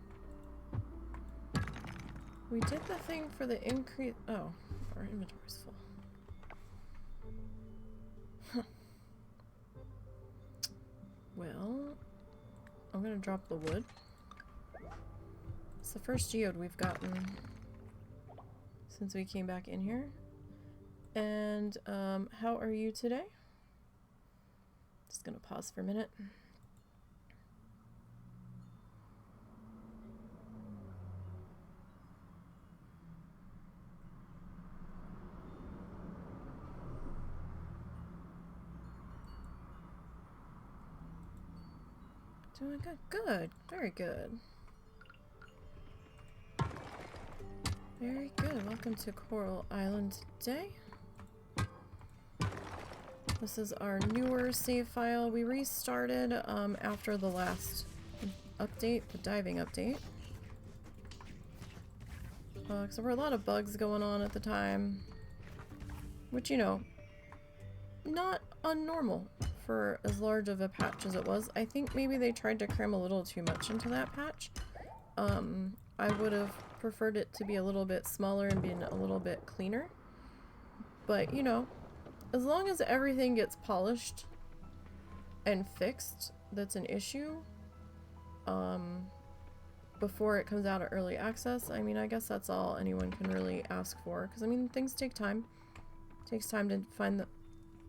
We did the thing for the increase. Oh, our inventory's full. Huh. Well, I'm gonna drop the wood. It's the first geode we've gotten since we came back in here. And, how are you today? Just gonna pause for a minute. Doing good. Good. Very good. Very good. Welcome to Coral Island today. This is our newer save file. We restarted after the last update, the diving update. Because there were a lot of bugs going on at the time. Which, you know, not unnormal for as large of a patch as it was. I think maybe they tried to cram a little too much into that patch. I would have preferred it to be a little bit smaller and being a little bit cleaner. But, you know, as long as everything gets polished and fixed that's an issue, before it comes out of early access, I mean, I guess that's all anyone can really ask for. Because, I mean, things take time. It takes time to find the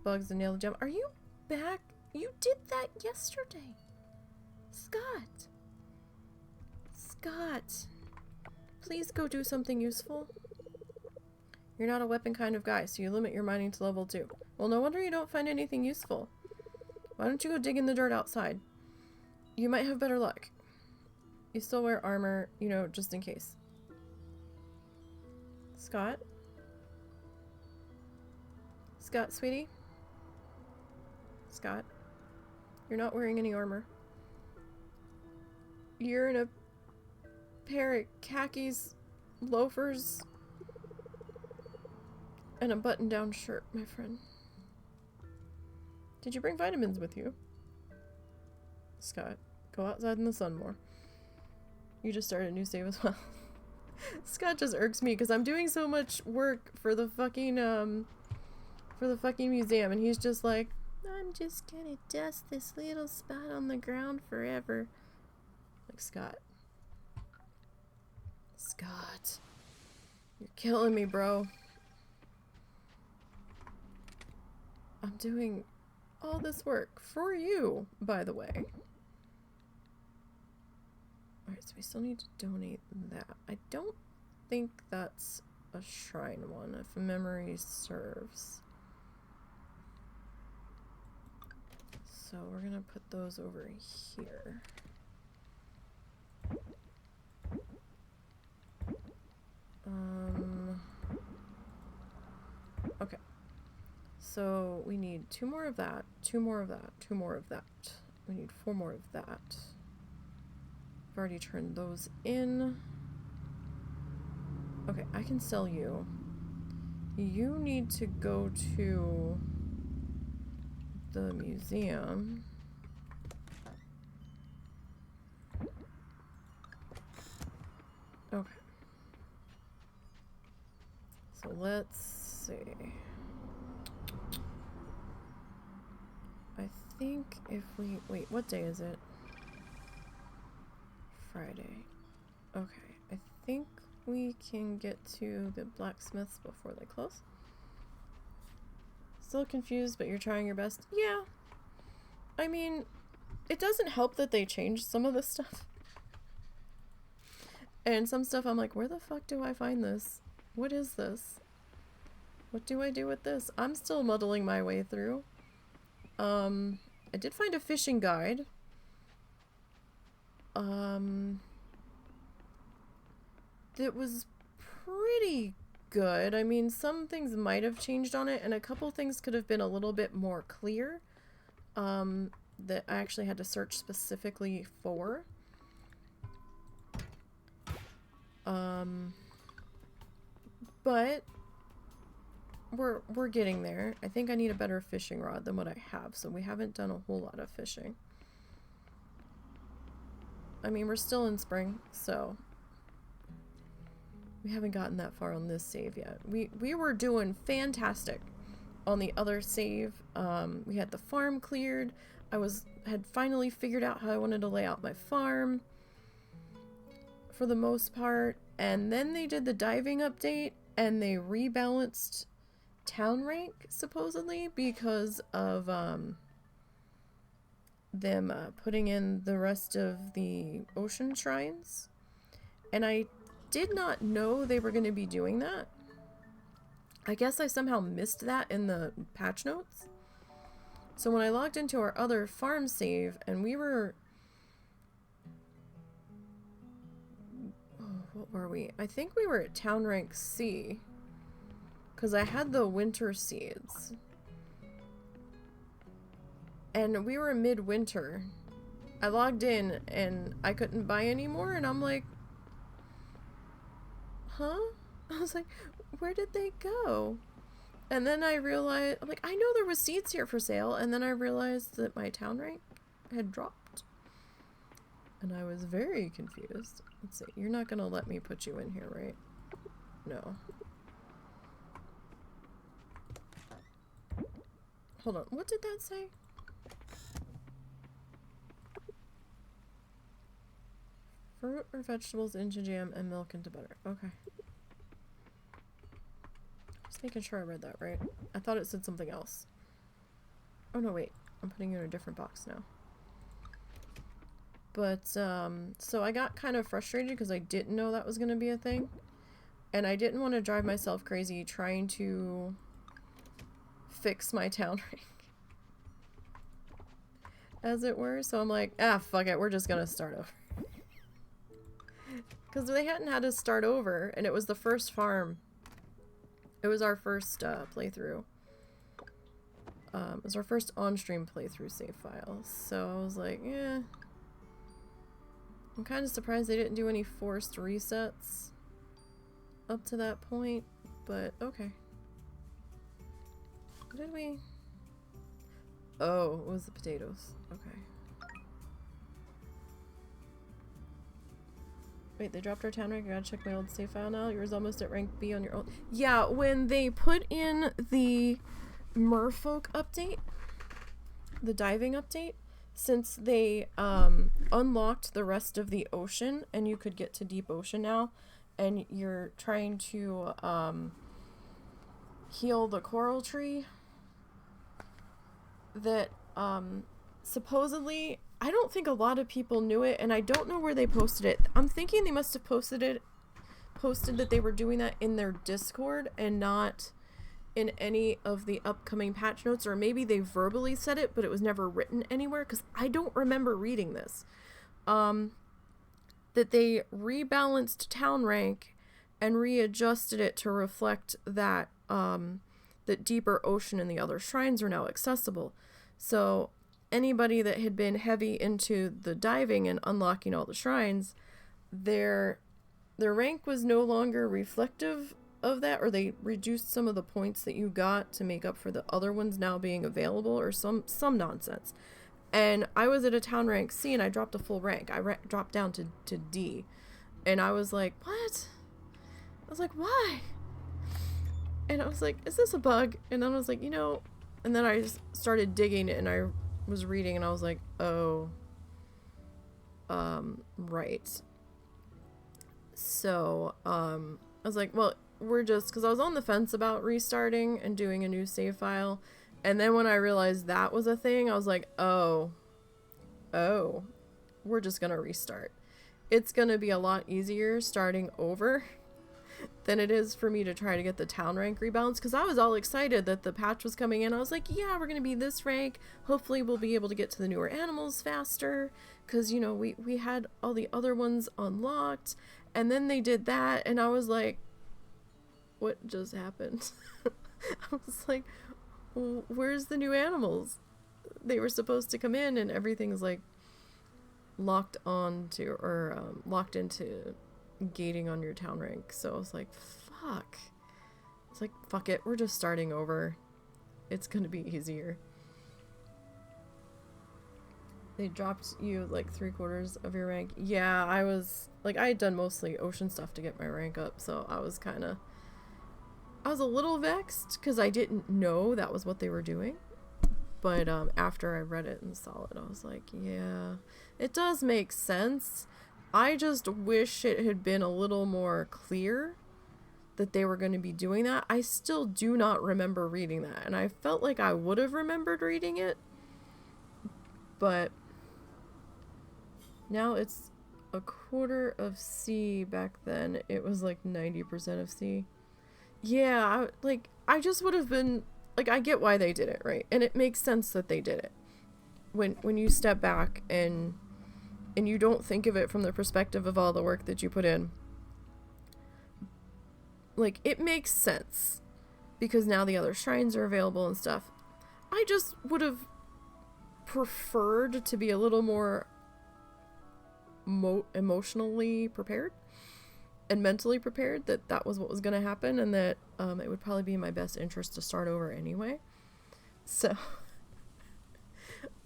bugs and nail the gem. Are you back? You did that yesterday. Scott. Scott. Please go do something useful. You're not a weapon kind of guy, so you limit your mining to level 2. Well, no wonder you don't find anything useful. Why don't you go dig in the dirt outside? You might have better luck. You still wear armor, you know, just in case. Scott? Scott, sweetie? Scott? You're not wearing any armor. You're in a pair of khakis, loafers, and a button-down shirt, my friend. Did you bring vitamins with you? Scott, go outside in the sun more. You just started a new save as well. Scott just irks me because I'm doing so much work for the fucking museum, and he's just like, I'm just gonna dust this little spot on the ground forever. Like, Scott. Scott. You're killing me, bro. I'm doing all this work for you, by the way. Alright, Alright, so we still need to donate that. I don't think that's a shrine one, if memory serves. So we're gonna put those over here. Okay. So we need 2 more of that, 2 more of that, 2 more of that. We need 4 more of that. I've already turned those in. Okay, I can sell you. You need to go to the museum. Okay. So let's see. I think if we... Wait, what day is it? Friday. Okay, I think we can get to the blacksmiths before they close. Still confused, but you're trying your best. Yeah. I mean, it doesn't help that they changed some of this stuff. And some stuff I'm like, where the fuck do I find this? What is this? What do I do with this? I'm still muddling my way through. I did find a fishing guide. That was pretty good. I mean, some things might have changed on it, and a couple things could have been a little bit more clear. That I actually had to search specifically for. But we're getting there. I think I need a better fishing rod than what I have, so we haven't done a whole lot of fishing. I mean, we're still in spring, so we haven't gotten that far on this save yet. We were doing fantastic on the other save. We had the farm cleared. I had finally figured out how I wanted to lay out my farm for the most part, and then they did the diving update and they rebalanced town rank supposedly because of them putting in the rest of the ocean shrines, and I did not know they were going to be doing that. I guess I somehow missed that in the patch notes. So when I logged into our other farm save and we were... Oh, what were we? I think we were at town rank C. Because I had the winter seeds. And we were midwinter. I logged in and I couldn't buy anymore, and I'm like... Huh? I was like, where did they go? And then I realized, I'm like, I know there was seeds here for sale, and then I realized that my town rank had dropped. And I was very confused. Let's see, you're not gonna let me put you in here, right? No. Hold on, what did that say? Fruit or vegetables into jam and milk into butter. Okay. Just making sure I read that right. I thought it said something else. Oh no, wait. I'm putting you in a different box now. But, so I got kind of frustrated because I didn't know that was going to be a thing. And I didn't want to drive myself crazy trying to fix my town rank, as it were. So I'm like, ah, fuck it. We're just going to start over. Because they hadn't had to start over, and it was the first farm. It was our first playthrough. It was our first on-stream playthrough save file. So I was like, eh. I'm kind of surprised they didn't do any forced resets up to that point, but okay. What did we... Oh, it was the potatoes. Okay. Wait, they dropped our town rank. I gotta check my old save file now. Yours almost at rank B on your own. Yeah, when they put in the merfolk update, the diving update, since they unlocked the rest of the ocean and you could get to deep ocean now, and you're trying to heal the coral tree that supposedly I don't think a lot of people knew it, and I don't know where they posted it. I'm thinking they must have posted that they were doing that in their Discord and not in any of the upcoming patch notes, or maybe they verbally said it, but it was never written anywhere, because I don't remember reading this. That they rebalanced town rank and readjusted it to reflect that that deeper ocean and the other shrines are now accessible. So anybody that had been heavy into the diving and unlocking all the shrines, their rank was no longer reflective of that, or they reduced some of the points that you got to make up for the other ones now being available, or some nonsense. And I was at a town rank C, and I dropped a full rank. I dropped down to D. And I was like, what? I was like, why? And I was like, is this a bug? And then I was like, you know, and then I just started digging it, and I was reading, and I was like, oh, right. So, I was like, well, because I was on the fence about restarting and doing a new save file. And then when I realized that was a thing, I was like, oh, we're just going to restart. It's going to be a lot easier starting over than it is for me to try to get the town rank rebalanced. Because I was all excited that the patch was coming in. I was like, yeah, we're going to be this rank. Hopefully we'll be able to get to the newer animals faster. Because, you know, we had all the other ones unlocked. And then they did that. And I was like, what just happened? I was like, where's the new animals? They were supposed to come in, and everything's like locked into gating on your town rank. So I was like, fuck. It's like, fuck it, we're just starting over. It's gonna be easier. They dropped you like 3/4 of your rank. Yeah, I was like, I had done mostly ocean stuff to get my rank up, so I was a little vexed because I didn't know that was what they were doing. But after I read it and saw it, I was like, yeah, it does make sense. I just wish it had been a little more clear that they were going to be doing that. I still do not remember reading that, and I felt like I would have remembered reading it. But now it's 1/4 of C. Back then, it was like 90% of C. Yeah, I just would have been, like, I get why they did it, right? And it makes sense that they did it. When you step back and you don't think of it from the perspective of all the work that you put in. Like, it makes sense. Because now the other shrines are available and stuff. I just would have preferred to be a little more emotionally prepared. And mentally prepared that was what was going to happen, and that it would probably be in my best interest to start over anyway. So,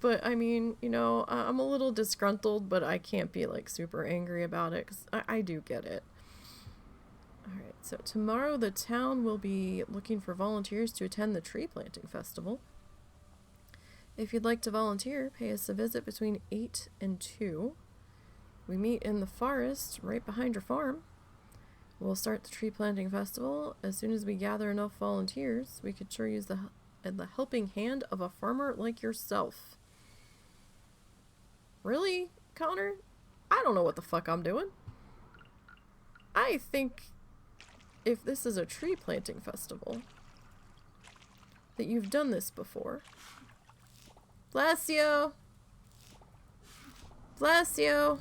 but I mean, you know, I'm a little disgruntled, but I can't be like super angry about it, because I do get it. Alright, so tomorrow the town will be looking for volunteers to attend the tree planting festival. If you'd like to volunteer, pay us a visit between 8 and 2. We meet in the forest right behind your farm. We'll start the tree planting festival. As soon as we gather enough volunteers, we could sure use the helping hand of a farmer like yourself. Really, Connor? I don't know what the fuck I'm doing. I think if this is a tree planting festival, that you've done this before. Bless you! Bless you!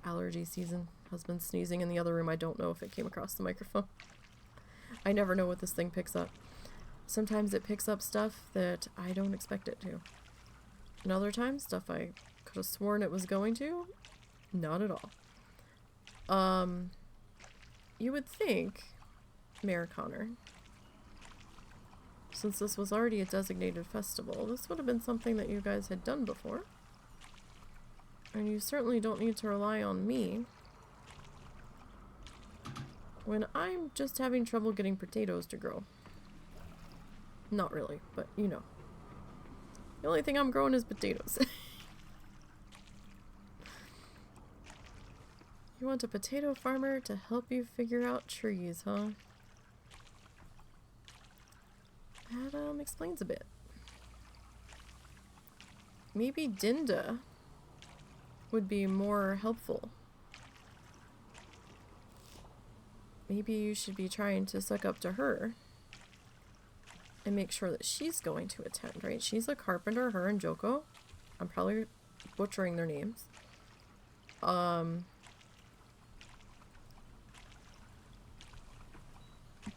Allergy season. Husband sneezing in the other room. I don't know if it came across the microphone. I never know what this thing picks up. Sometimes it picks up stuff that I don't expect it to. And other times, stuff I could have sworn it was going to. Not at all. You would think, Mayor Connor, since this was already a designated festival, this would have been something that you guys had done before. And you certainly don't need to rely on me when I'm just having trouble getting potatoes to grow. Not really, but you know. The only thing I'm growing is potatoes. You want a potato farmer to help you figure out trees, huh? That explains a bit. maybe Dinda would be more helpful. Maybe you should be trying to suck up to her and make sure that she's going to attend, right? She's a carpenter, her and Joko. I'm probably butchering their names.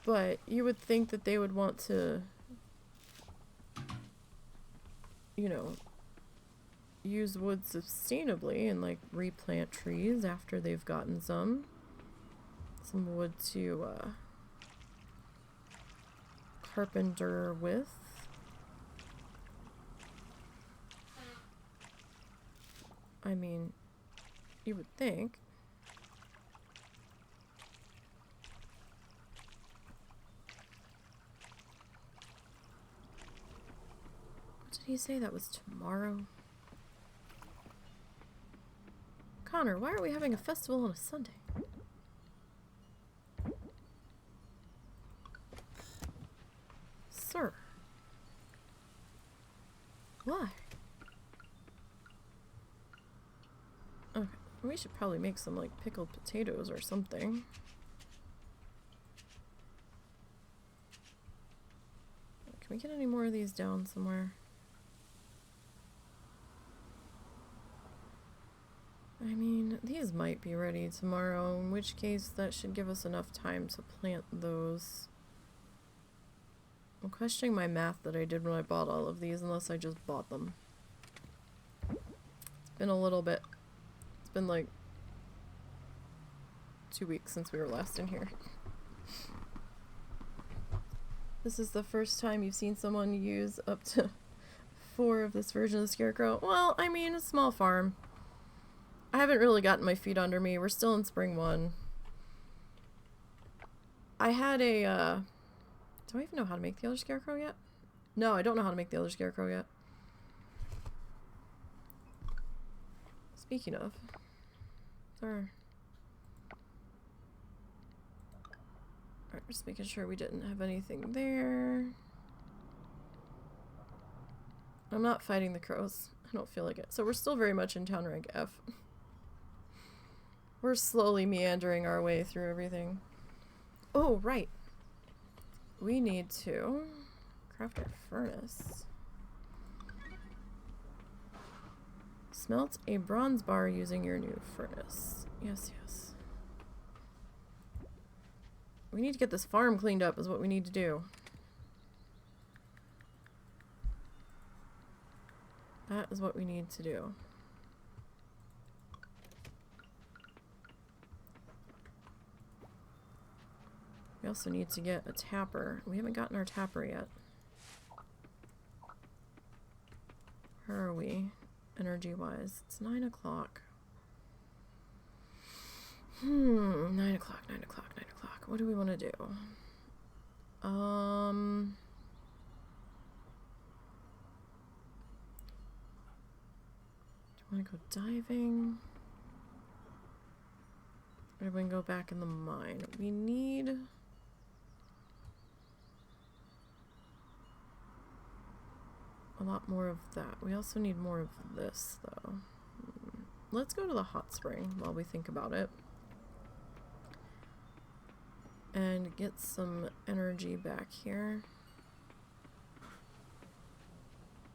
But you would think that they would want to, you know, use wood sustainably and like replant trees after they've gotten some wood to carpenter with. I mean, you would think. What did he say? That was tomorrow? Connor, why are we having a festival on a Sunday? Sir. Why? Okay, we should probably make some like pickled potatoes or something. Can we get any more of these down somewhere? I mean, these might be ready tomorrow, in which case that should give us enough time to plant those. I'm questioning my math that I did when I bought all of these, unless I just bought them. It's been a little bit. It's been like 2 weeks since we were last in here. This is the first time you've seen someone use up to 4 of this version of the Scarecrow. Well, I mean, a small farm. I haven't really gotten my feet under me. We're still in spring 1. I had a, do I even know how to make the other Scarecrow yet? No, I don't know how to make the other Scarecrow yet. Speaking of. Sorry. Alright, just making sure we didn't have anything there. I'm not fighting the crows. I don't feel like it. So we're still very much in town rank F. We're slowly meandering our way through everything. Oh, right. We need to craft our furnace. Smelt a bronze bar using your new furnace. Yes, yes. We need to get this farm cleaned up is what we need to do. That is what we need to do. We also need to get a tapper. We haven't gotten our tapper yet. Where are we? Energy-wise. It's 9 o'clock. 9 o'clock, 9 o'clock, 9 o'clock. What do we want to do? Do you want to go diving? Or do we go back in the mine? We need... a lot more of that. We also need more of this, though. Let's go to the hot spring while we think about it. And get some energy back here.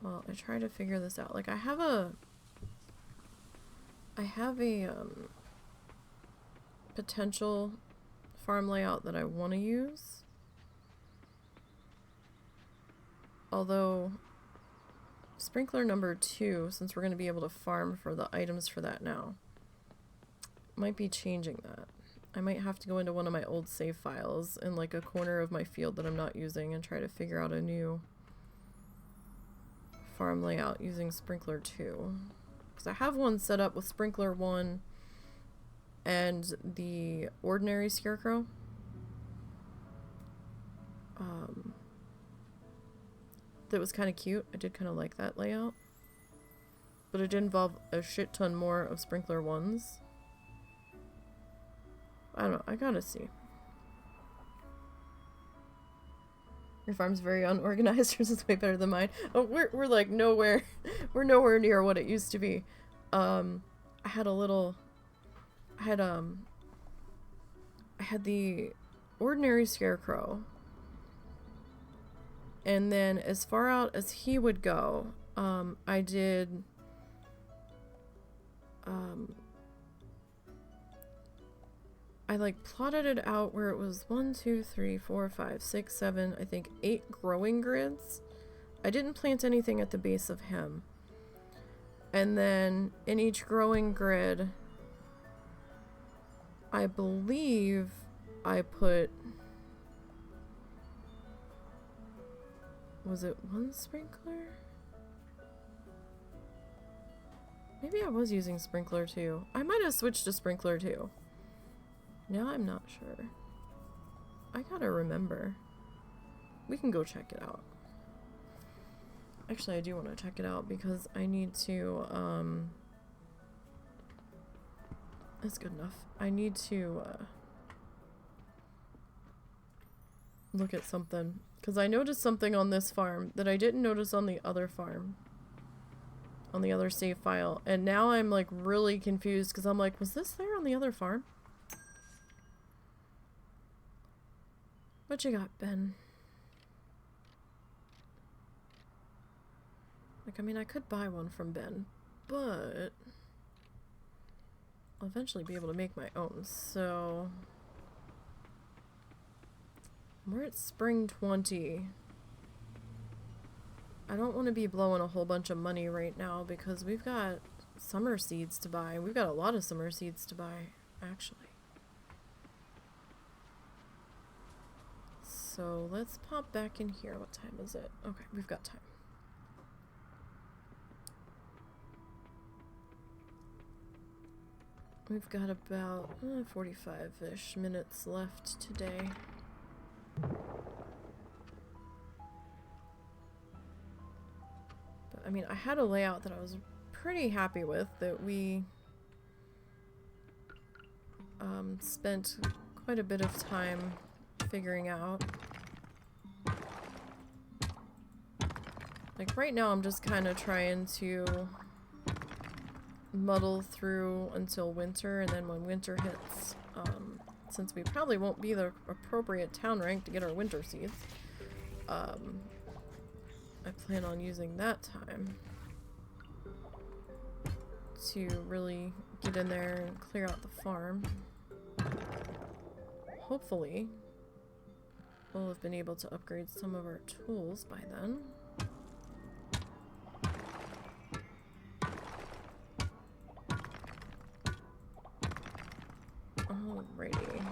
Well, I try to figure this out. Like, I have a potential farm layout that I want to use. Although... sprinkler number 2, since we're going to be able to farm for the items for that now, might be changing that. I might have to go into one of my old save files in like a corner of my field that I'm not using and try to figure out a new farm layout using sprinkler 2. Because I have one set up with sprinkler 1 and the ordinary Scarecrow. That was kind of cute. I did kind of like that layout. But it did involve a shit ton more of sprinkler 1s. I don't know. I gotta see. Your farm's very unorganized. Yours is way better than mine. Oh, we're like nowhere. We're nowhere near what it used to be. I had the ordinary scarecrow. And then as far out as he would go, I did I like plotted it out where it was 1, 2, 3, 4, 5, 6, 7, I think 8 growing grids. I didn't plant anything at the base of him. And then in each growing grid, I believe I put, was it 1 sprinkler? Maybe I was using sprinkler too. I might have switched to sprinkler too. Now I'm not sure. I gotta remember. We can go check it out. Actually, I do want to check it out because I need to, that's good enough. I need to, look at something. Because I noticed something on this farm that I didn't notice on the other farm. On the other save file. And now I'm, like, really confused because I'm like, was this there on the other farm? What you got, Ben? Like, I mean, I could buy one from Ben, but I'll eventually be able to make my own, so we're at spring 20. I don't want to be blowing a whole bunch of money right now because we've got summer seeds to buy. We've got a lot of summer seeds to buy, actually. So let's pop back in here. What time is it? Okay, we've got time. We've got about 45-ish minutes left today. But I mean, I had a layout that I was pretty happy with that we spent quite a bit of time figuring out. Like right now I'm just kind of trying to muddle through until winter, and then when winter hits, since we probably won't be the appropriate town rank to get our winter seeds, I plan on using that time to really get in there and clear out the farm. Hopefully we'll have been able to upgrade some of our tools by then. Alrighty.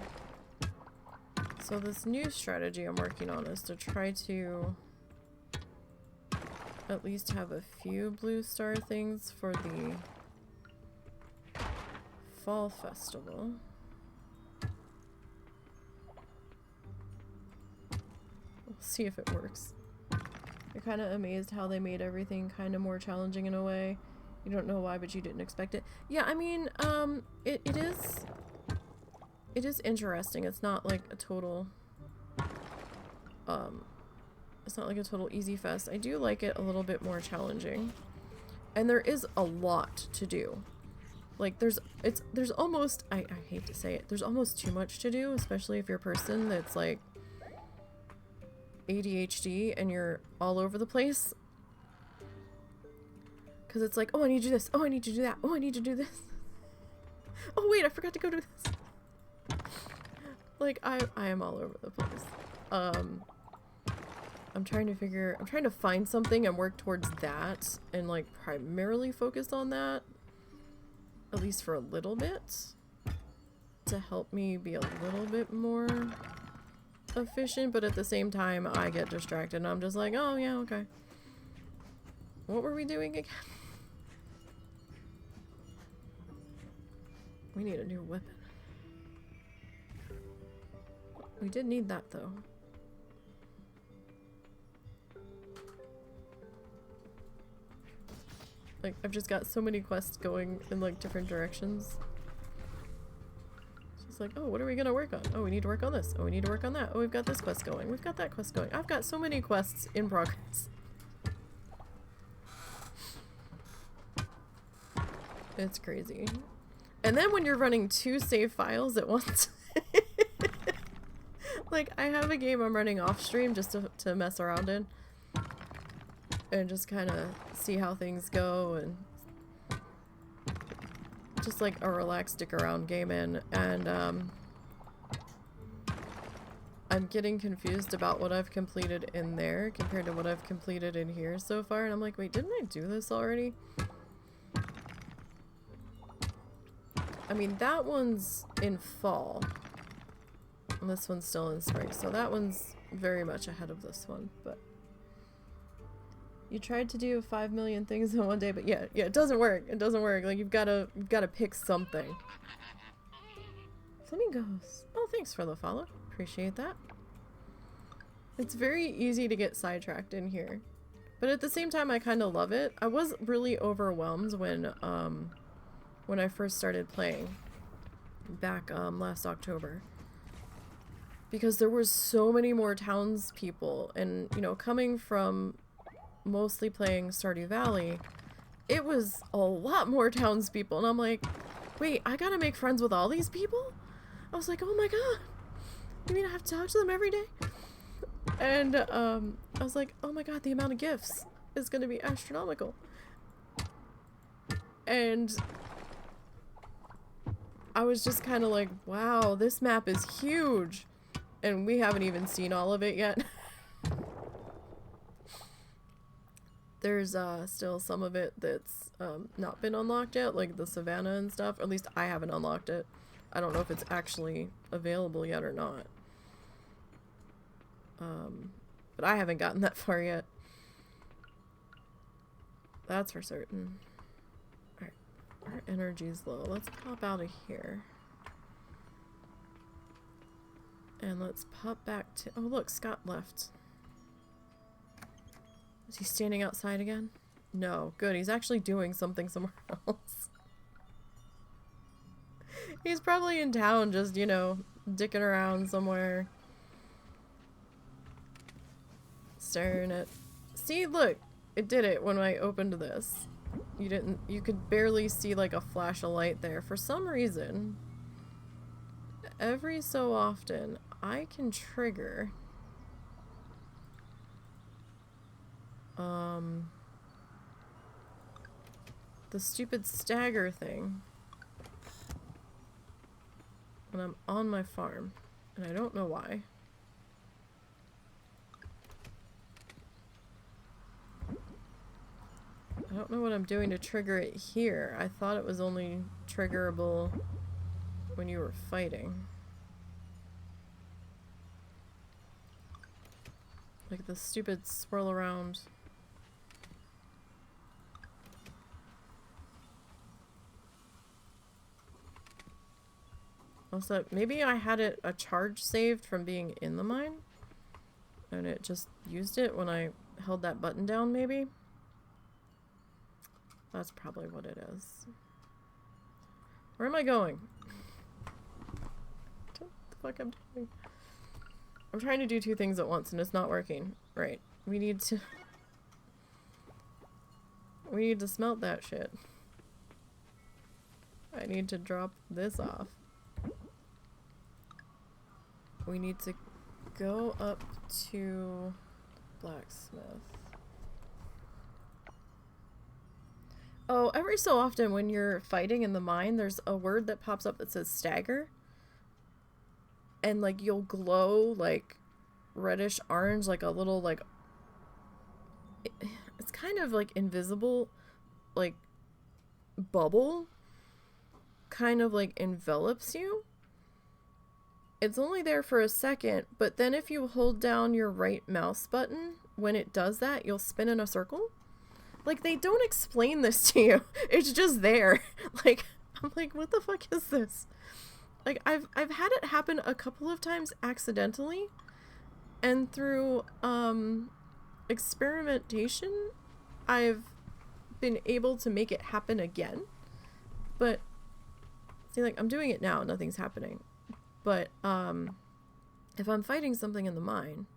So this new strategy I'm working on is to try to at least have a few blue star things for the fall festival. We'll see if it works. You're kind of amazed how they made everything kind of more challenging in a way. You don't know why, but you didn't expect it. Yeah, I mean, it is interesting. It's not like a total, it's not like a total easy fest. I do like it a little bit more challenging. And there is a lot to do. Like, there's almost, I hate to say it, there's almost too much to do, especially if you're a person that's like ADHD and you're all over the place. Because it's like, oh, I need to do this. Oh, I need to do that. Oh, I need to do this. Oh, wait, I forgot to go do this. Like, I am all over the place. I'm trying to find something and work towards that and like primarily focus on that, at least for a little bit, to help me be a little bit more efficient, but at the same time I get distracted and I'm just like, oh yeah, okay. What were we doing again? We need a new weapon. We did need that though. Like, I've just got so many quests going in like different directions. It's just like, oh, what are we gonna work on? Oh, we need to work on this. Oh, we need to work on that. Oh, we've got this quest going. We've got that quest going. I've got so many quests in progress. It's crazy. And then when you're running 2 save files at once. Like, I have a game I'm running off stream just to mess around in. And just kind of see how things go, and just like a relaxed stick around game in. And I'm getting confused about what I've completed in there compared to what I've completed in here so far. And I'm like, wait, didn't I do this already? I mean, that one's in fall. And this one's still in spring. So that one's very much ahead of this one, but you tried to do 5 million things in one day, but yeah, it doesn't work. It doesn't work. Like, you've gotta pick something. Flamingos. Oh, thanks for the follow. Appreciate that. It's very easy to get sidetracked in here, but at the same time, I kind of love it. I was really overwhelmed when I first started playing back last October, because there were so many more townspeople, and you know, coming from mostly playing Stardew Valley, it was a lot more townspeople, and I'm like, wait, I gotta make friends with all these people? I was like, oh my god, you mean I have to talk to them every day? And I was like, oh my god, the amount of gifts is gonna be astronomical. And I was just kind of like, wow, this map is huge, and we haven't even seen all of it yet. There's still some of it that's not been unlocked yet, like the savannah and stuff. At least I haven't unlocked it. I don't know if it's actually available yet or not. But I haven't gotten that far yet. That's for certain. Alright, our energy's low. Let's pop out of here. And let's pop back to... Oh look, Scott left. Is he standing outside again? No. Good. He's actually doing something somewhere else. He's probably in town just, you know, dicking around somewhere. Staring at... See, look! It did it when I opened this. You could barely see like a flash of light there. For some reason, every so often, I can trigger... the stupid stagger thing when I'm on my farm, and I don't know why. I don't know what I'm doing to trigger it here. I thought it was only triggerable when you were fighting. Like the stupid swirl around. Also, maybe I had a charge saved from being in the mine, and it just used it when I held that button down, maybe? That's probably what it is. Where am I going? What the fuck I'm doing? I'm trying to do 2 things at once and it's not working. Right. We need to smelt that shit. I need to drop this off. We need to go up to blacksmith. Oh, every so often when you're fighting in the mine, there's a word that pops up that says stagger. And like you'll glow like reddish orange, like a little like... It's kind of like invisible, like bubble. Kind of like envelops you. It's only there for a second, but then if you hold down your right mouse button, when it does that, you'll spin in a circle. Like, they don't explain this to you. It's just there. Like, I'm like, what the fuck is this? Like, I've had it happen a couple of times accidentally, and through experimentation, I've been able to make it happen again. But see, like, I'm doing it now, nothing's happening. But, if I'm fighting something in the mine,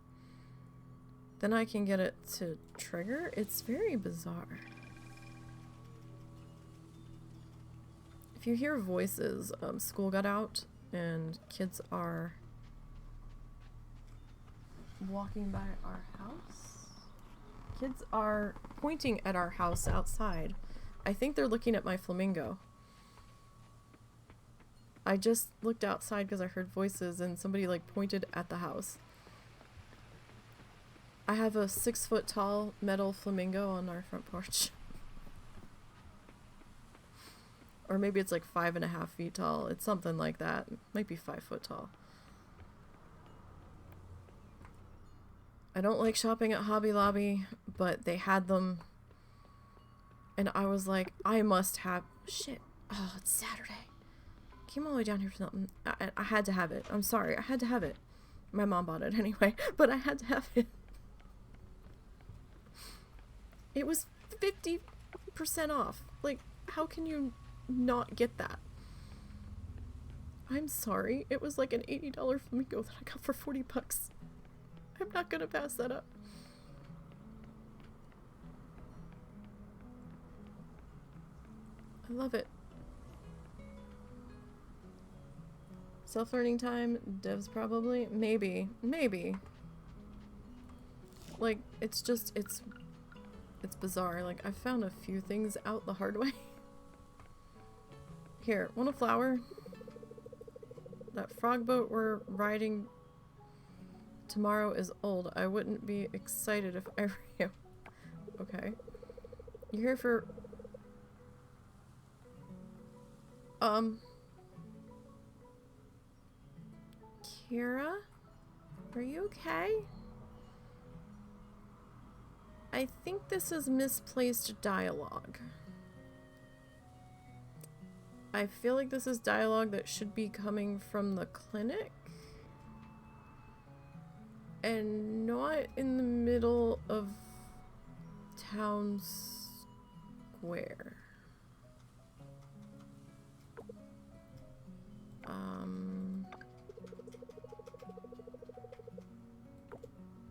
then I can get it to trigger. It's very bizarre. If you hear voices, school got out and kids are walking by our house. Kids are pointing at our house outside. I think they're looking at my flamingo. I just looked outside because I heard voices and somebody like pointed at the house. I have a 6-foot tall metal flamingo on our front porch. Or maybe it's like 5.5 feet tall. It's something like that. It might be 5 foot tall. I don't like shopping at Hobby Lobby, but they had them. And I was like, I must have... Shit. Oh, it's Saturday. Came all the way down here for something. I had to have it. I'm sorry. I had to have it. My mom bought it anyway, but I had to have it. It was 50% off. Like, how can you not get that? I'm sorry. It was like an $80 flamingo that I got for 40 bucks. I'm not gonna pass that up. I love it. Self-learning time, devs probably. Maybe. Like, it's just, it's bizarre. Like, I found a few things out the hard way. Here, want a flower? That frog boat we're riding tomorrow is old. I wouldn't be excited if I were you. Okay. You're here for... Kira? Are you okay? I think this is misplaced dialogue. I feel like this is dialogue that should be coming from the clinic. And not in the middle of town square.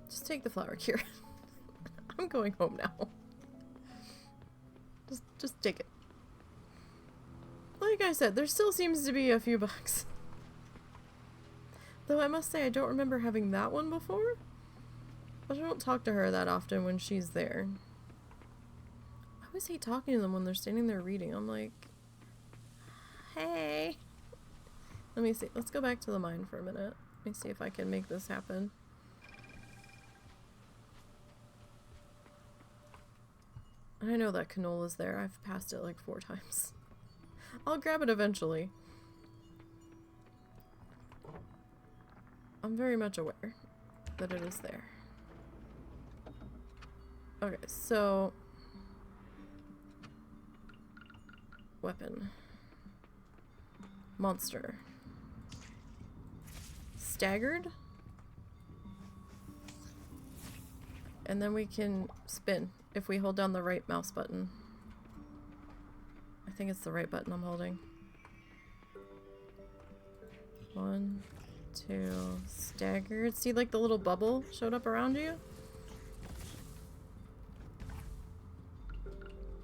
Just take the flower, Kira. I'm going home now. Just take it. Like I said, there still seems to be a few bugs. Though I must say I don't remember having that one before. But I don't talk to her that often when she's there. I always hate talking to them when they're standing there reading. I'm like, hey. Let me see. Let's go back to the mine for a minute. Let me see if I can make this happen. I know that canola's there. I've passed it like 4 times. I'll grab it eventually. I'm very much aware that it is there. Okay, so... Weapon. Monster. Staggered? And then we can spin if we hold down the right mouse button. I think it's the right button I'm holding. 1, 2, staggered. See, like the little bubble showed up around you?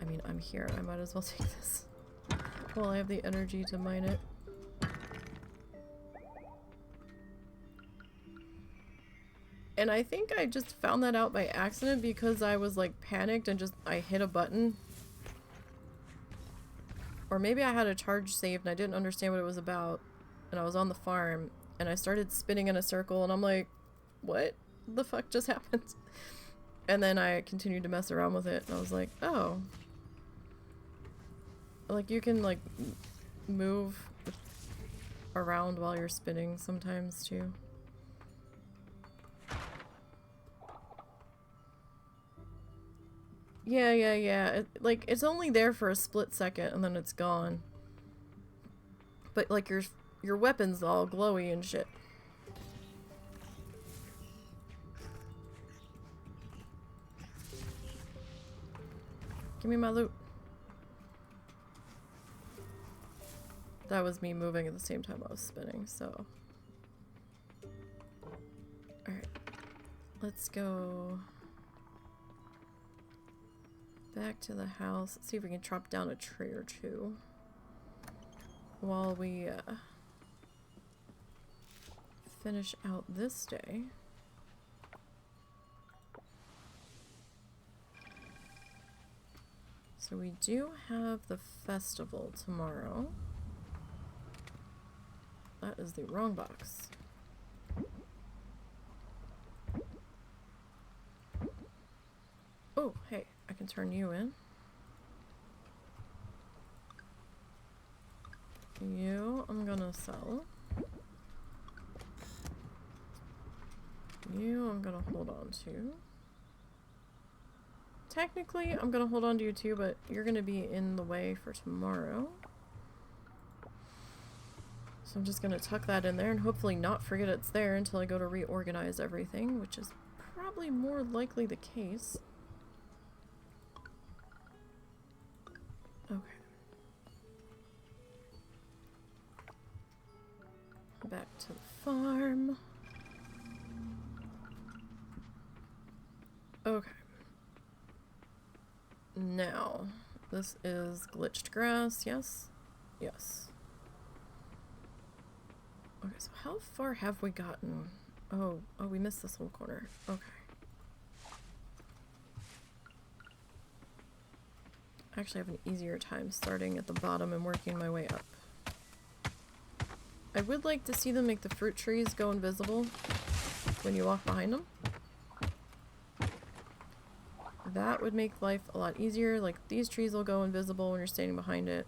I mean, I'm here. I might as well take this while I have the energy to mine it. And I think I just found that out by accident because I was like panicked and I hit a button. Or maybe I had a charge saved and I didn't understand what it was about. And I was on the farm and I started spinning in a circle and I'm like, what the fuck just happened? And then I continued to mess around with it and I was like, oh. Like you can like move around while you're spinning sometimes too. Yeah. Like, it's only there for a split second and then it's gone. But, like, your weapon's all glowy and shit. Give me my loot. That was me moving at the same time I was spinning, so... Let's go back to the house. Let's see if we can chop down a tree or two while we finish out this day. So we do have the festival tomorrow. That is the wrong box. Oh, hey, I can turn you in. You, I'm gonna sell. You, I'm gonna hold on to. Technically, I'm gonna hold on to you too, but you're gonna be in the way for tomorrow. So I'm just gonna tuck that in there and hopefully not forget it's there until I go to reorganize everything, which is probably more likely the case. Okay. Back to the farm. Okay. Now, this is glitched grass, yes? Yes. Okay, so how far have we gotten? Oh, we missed this whole corner. Okay. I actually have an easier time starting at the bottom and working my way up. I would like to see them make the fruit trees go invisible when you walk behind them. That would make life a lot easier. Like, these trees will go invisible when you're standing behind it.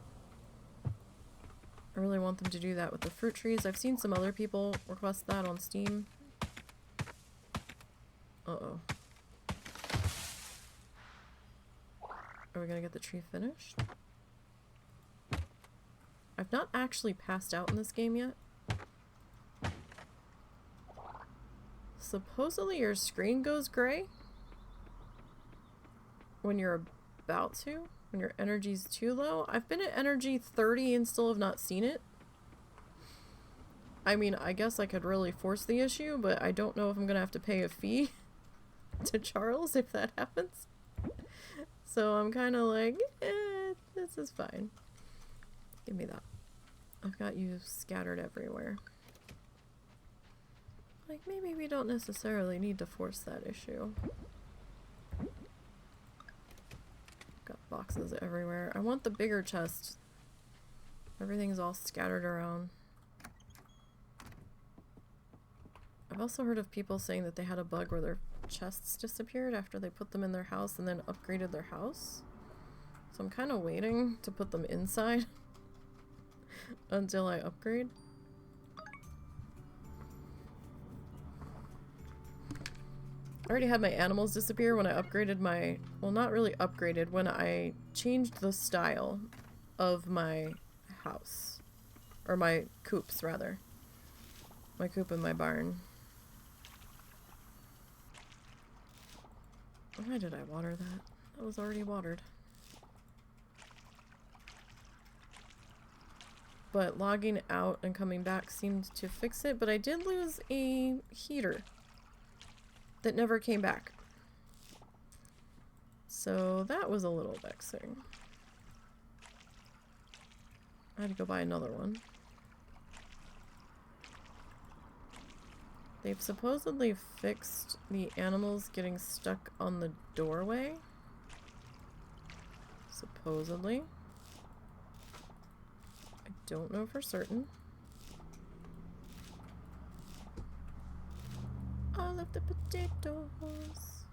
I really want them to do that with the fruit trees. I've seen some other people request that on Steam. Uh-oh. Are we gonna get the tree finished? I've not actually passed out in this game yet. Supposedly your screen goes gray when you're about to, when your energy's too low. I've been at energy 30 and still have not seen it. I mean, I guess I could really force the issue, but I don't know if I'm gonna have to pay a fee to Charles if that happens. So I'm kind of like, this is fine. Give me that. I've got you scattered everywhere. Like, maybe we don't necessarily need to force that issue. Got boxes everywhere. I want the bigger chest. Everything's all scattered around. I've also heard of people saying that they had a bug where their chests disappeared after they put them in their house and then upgraded their house. So I'm kind of waiting to put them inside until I upgrade. I already had my animals disappear when I upgraded my... Well, not really upgraded, when I changed the style of my house. Or my coops, rather. My coop and my barn. Why did I water that? That was already watered. But logging out and coming back seemed to fix it, but I did lose a heater that never came back. So that was a little vexing. I had to go buy another one. They've supposedly fixed the animals getting stuck on the doorway. Supposedly. I don't know for certain. All of the potatoes.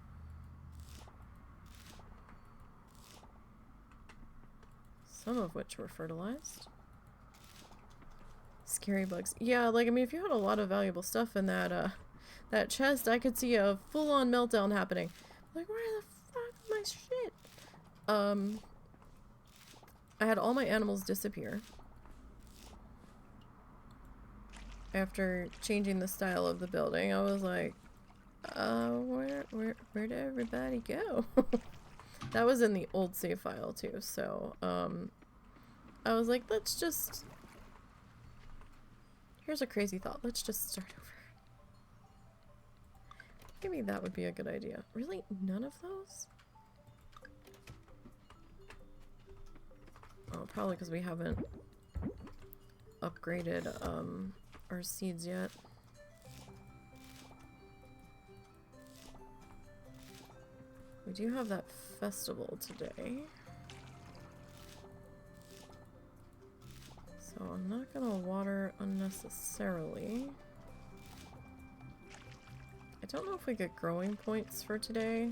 Some of which were fertilized. Scary bugs. Yeah, like, I mean, if you had a lot of valuable stuff in that, that chest, I could see a full-on meltdown happening. Like, where the fuck is my shit? I had all my animals disappear. After changing the style of the building, I was like, where did everybody go? That was in the old save file, too, so, I was like, let's just... Here's a crazy thought. Let's just start over. Maybe that would be a good idea. Really? None of those? Oh, probably because we haven't upgraded our seeds yet. We do have that festival today. So I'm not gonna water unnecessarily. I don't know if we get growing points for today.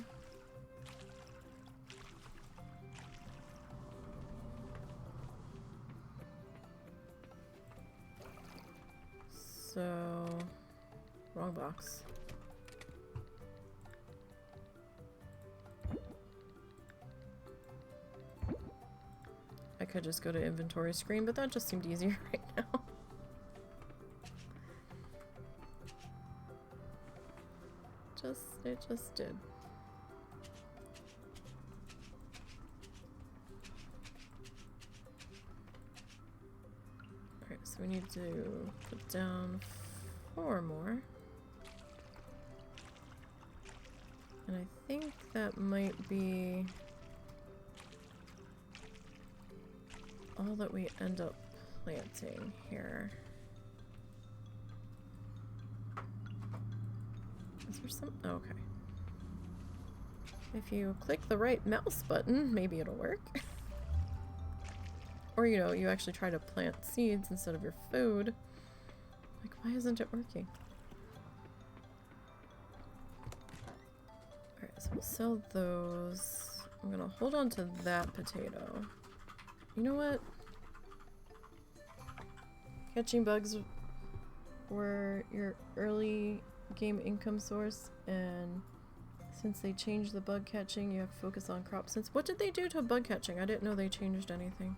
So, wrong box. I could just go to inventory screen, but that just seemed easier right now. It just did. Alright, so we need to put down 4 more. And I think that might be all that we end up planting here. Is there some? Oh, okay. If you click the right mouse button, maybe it'll work. Or, you know, you actually try to plant seeds instead of your food. Like, why isn't it working? Alright, so we'll sell those. I'm gonna hold on to that potato. You know what? Catching bugs were your early game income source, and since they changed the bug catching, you have to focus on crop sense. What did they do to bug catching? I didn't know they changed anything.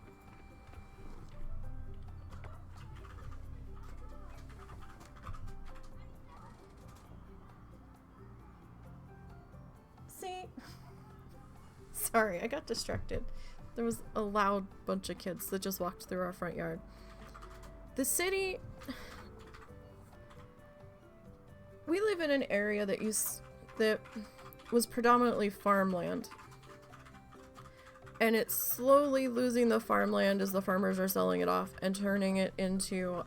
See? Sorry, I got distracted. There was a loud bunch of kids that just walked through our front yard. The city... We live in an area that was predominantly farmland. And it's slowly losing the farmland as the farmers are selling it off and turning it into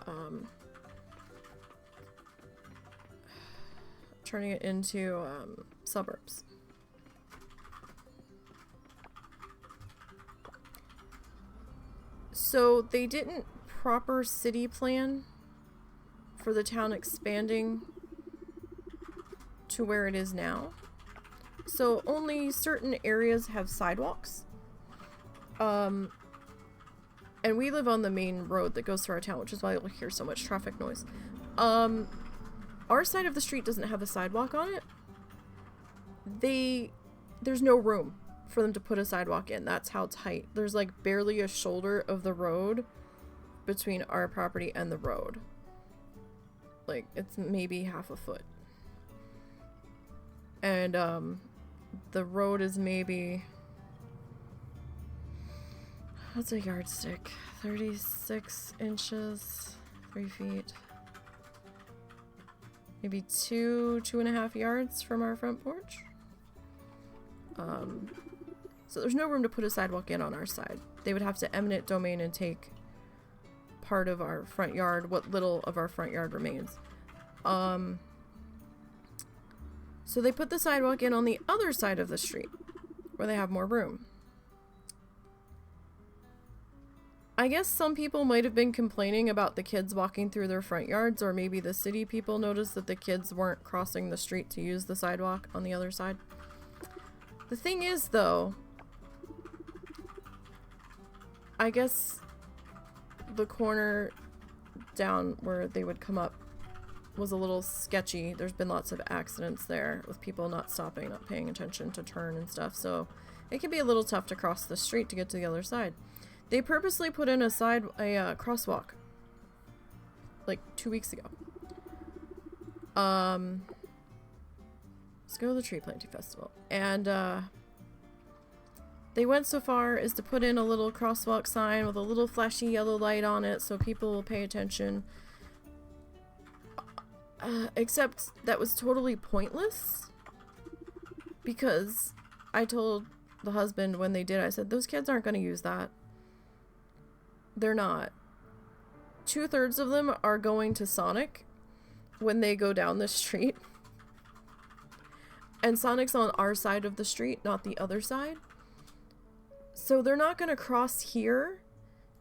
suburbs. So they didn't proper city plan for the town expanding to where it is now. So only certain areas have sidewalks. And we live on the main road that goes through our town, which is why you'll hear so much traffic noise. Our side of the street doesn't have a sidewalk on it. There's no room for them to put a sidewalk in. That's how tight. There's like barely a shoulder of the road between our property and the road. Like, it's maybe half a foot. And the road is maybe, what's a yardstick? 36 inches, 3 feet. Maybe 2.5 yards from our front porch. So there's no room to put a sidewalk in on our side. They would have to eminent domain and take part of our front yard, what little of our front yard remains. So they put the sidewalk in on the other side of the street, where they have more room. I guess some people might have been complaining about the kids walking through their front yards, or maybe the city people noticed that the kids weren't crossing the street to use the sidewalk on the other side. The thing is, though, I guess the corner down where they would come up was a little sketchy. There's been lots of accidents there with people not stopping, not paying attention to turn and stuff, so it can be a little tough to cross the street to get to the other side. They purposely put in a crosswalk like 2 weeks ago. Let's go to the tree planting festival. And they went so far as to put in a little crosswalk sign with a little flashy yellow light on it so people will pay attention. Except that was totally pointless Because I told the husband when they did, I said, those kids aren't going to use that. They're not. 2/3 of them are going to Sonic when they go down the street. And Sonic's on our side of the street, not the other side. So they're not going to cross here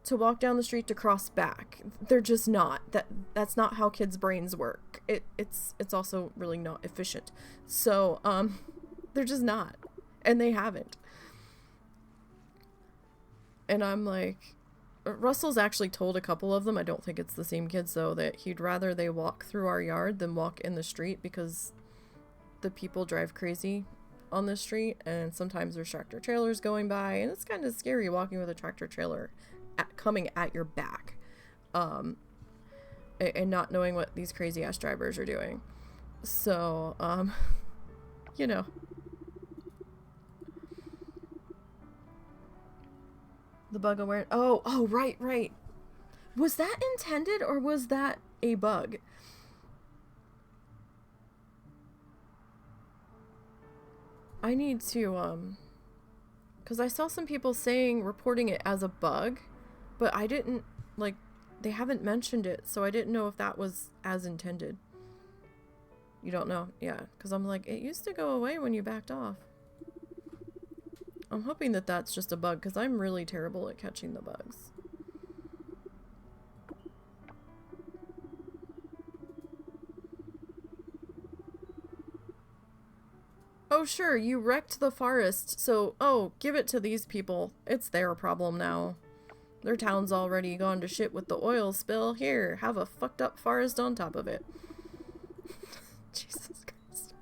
to walk down the street to cross back. They're just not. That's not how kids' brains work. It's also really not efficient. So, they're just not. And they haven't. And I'm like, Russell's actually told a couple of them, I don't think it's the same kids though, that he'd rather they walk through our yard than walk in the street because the people drive crazy on the street, and sometimes there's tractor trailers going by, and it's kind of scary walking with a tractor trailer coming at your back, and not knowing what these crazy ass drivers are doing. So, you know. The bug awareness. Oh, right. Was that intended or was that a bug? I need to, because I saw some people reporting it as a bug, but I didn't, like, they haven't mentioned it, so I didn't know if that was as intended. You don't know? Yeah, because I'm like, it used to go away when you backed off. I'm hoping that that's just a bug, because I'm really terrible at catching the bugs. Oh, sure, you wrecked the forest, so, give it to these people. It's their problem now. Their town's already gone to shit with the oil spill. Here, have a fucked up forest on top of it. Jesus Christ.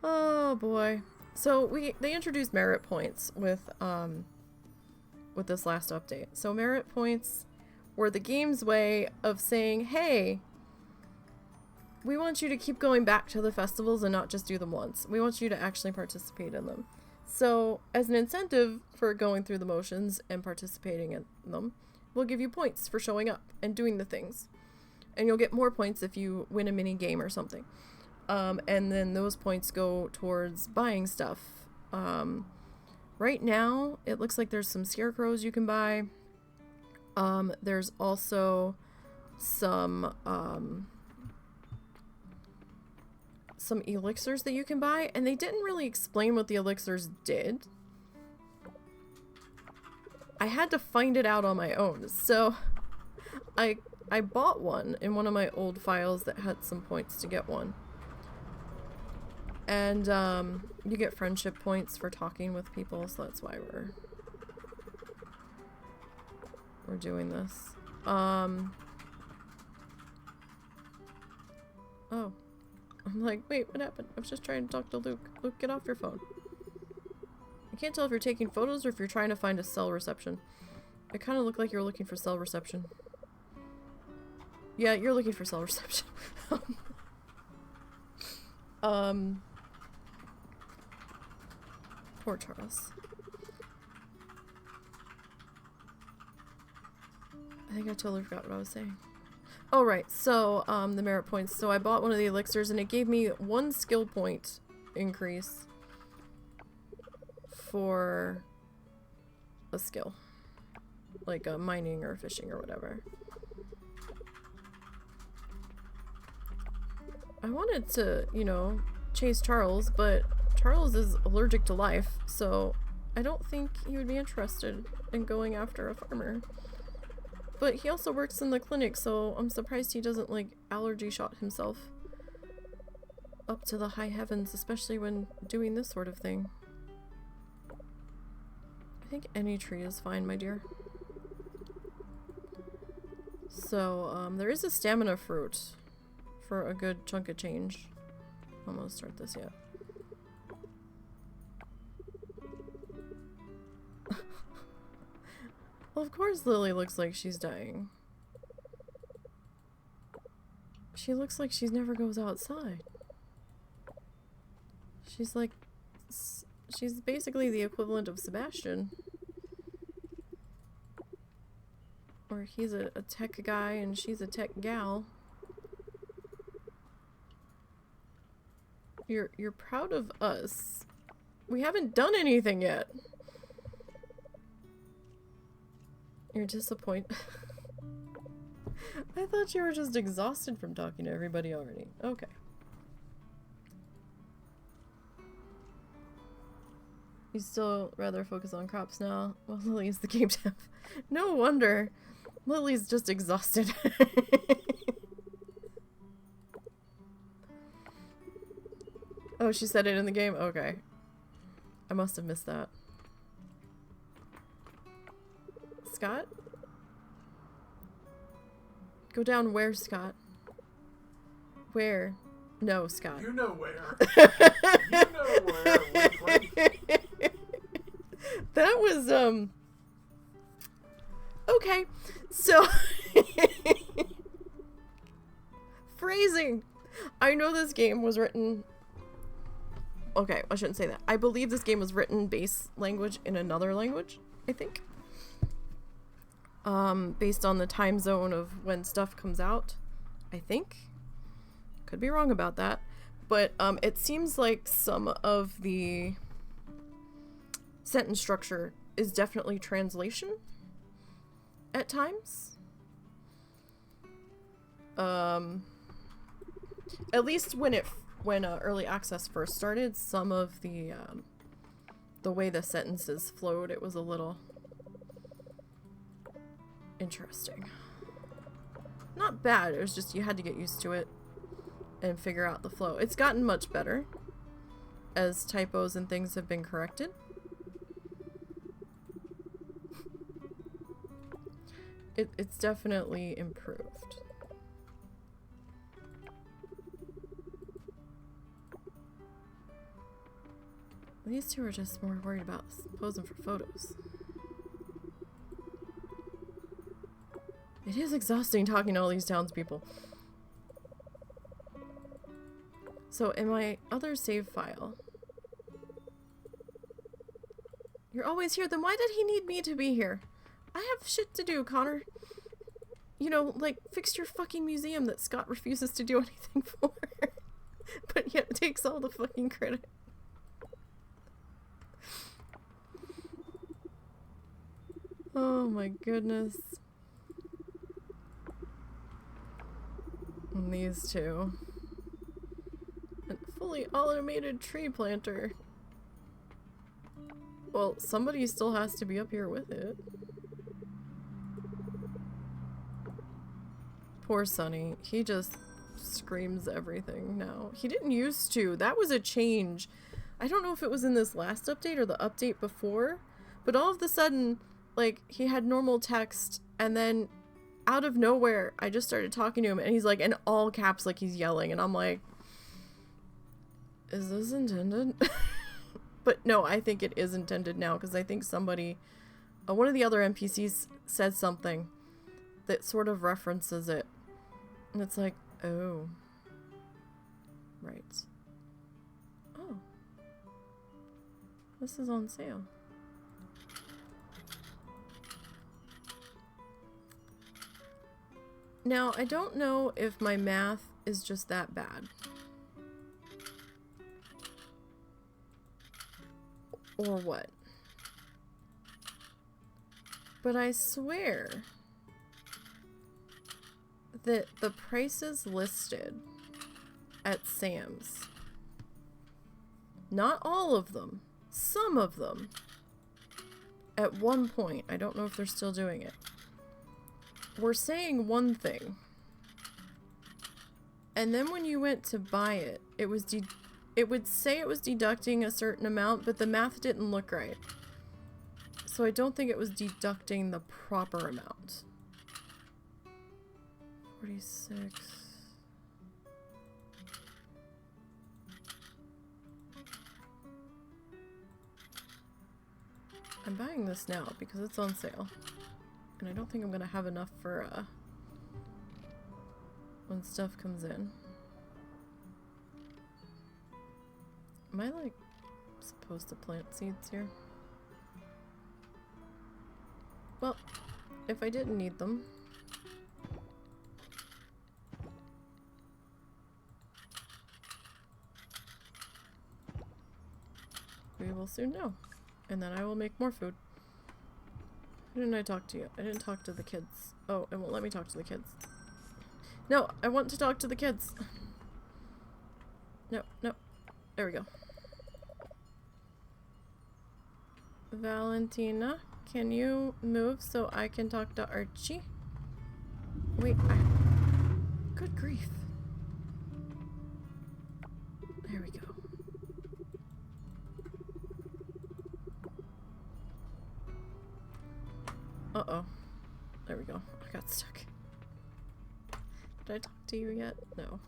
Oh, boy. So, they introduced merit points with this last update. So, merit points were the game's way of saying, hey, we want you to keep going back to the festivals and not just do them once. We want you to actually participate in them. So, as an incentive for going through the motions and participating in them, we'll give you points for showing up and doing the things. And you'll get more points if you win a mini game or something. And then those points go towards buying stuff. Right now, it looks like there's some scarecrows you can buy. There's also some elixirs that you can buy, and they didn't really explain what the elixirs did. I had to find it out on my own, so I bought one in one of my old files that had some points to get one. And you get friendship points for talking with people, so that's why we're doing this. Oh. I'm like, wait, what happened? I was just trying to talk to Luke. Luke, get off your phone. I can't tell if you're taking photos or if you're trying to find a cell reception. It kind of looked like you were looking for cell reception. Yeah, you're looking for cell reception. Poor Charles. I think I totally forgot what I was saying. Oh, right. So, the merit points. So I bought one of the elixirs and it gave me 1 skill point increase for a skill. Like mining or fishing or whatever. I wanted to, you know, chase Charles, but Charles is allergic to life, so I don't think he would be interested in going after a farmer. But he also works in the clinic, so I'm surprised he doesn't, like, allergy shot himself up to the high heavens, especially when doing this sort of thing. I think any tree is fine, my dear. So, there is a stamina fruit for a good chunk of change. I'm gonna start this yet. Well, of course Lily looks like she's dying. She looks like she never goes outside. She's like... she's basically the equivalent of Sebastian. Or he's a tech guy and she's a tech gal. You're proud of us. We haven't done anything yet. You're disappointed. I thought you were just exhausted from talking to everybody already. Okay. You still rather focus on crops now? Well, Lily's the game dev. No wonder. Lily's just exhausted. Oh, she said it in the game? Okay. I must have missed that. Scott? Go down where, Scott? Where? No, Scott. You know where. You know where. Wink, wink. That was, okay. So... Phrasing. I know this game was written... Okay, I shouldn't say that. I believe this game was written base language in another language, I think. Based on the time zone of when stuff comes out, I think. Could be wrong about that. But it seems like some of the sentence structure is definitely translation at times. At least when early access first started, some of the way the sentences flowed, it was a little interesting. Not bad, it was just you had to get used to it and figure out the flow. It's gotten much better as typos and things have been corrected. It's definitely improved. These two are just more worried about posing for photos. It is exhausting talking to all these townspeople. So in my other save file... You're always here, then why did he need me to be here? I have shit to do, Connor. You know, like, fix your fucking museum that Scott refuses to do anything for. But yet takes all the fucking credit. Oh my goodness. And these two. And fully automated tree planter. Well, somebody still has to be up here with it. Poor Sonny. He just screams everything now. He didn't used to. That was a change. I don't know if it was in this last update or the update before, but all of a sudden, like, he had normal text, and then out of nowhere, I just started talking to him, and he's like, in all caps, like he's yelling, and I'm like, is this intended? But no, I think it is intended now, because I think somebody, one of the other NPCs said something that sort of references it. And it's like, oh. Right. Oh. This is on sale. Now, I don't know if my math is just that bad. Or what. But I swear that the prices listed at Sam's, not all of them, some of them, at one point, I don't know if they're still doing it, were saying one thing, and then when you went to buy it, it would say it was deducting a certain amount, but the math didn't look right. So I don't think it was deducting the proper amount. 46. I'm buying this now because it's on sale. And I don't think I'm gonna have enough for when stuff comes in. Am I like supposed to plant seeds here? Well, if I didn't need them. we will soon know. And then I will make more food. Who didn't I talk to you? I didn't talk to the kids. Oh, it won't let me talk to the kids. No, I want to talk to the kids. No, no. There we go. Valentina, can you move so I can talk to Archie? Wait, good grief. There we go. Uh-oh. There we go. I got stuck. Did I talk to you yet? No.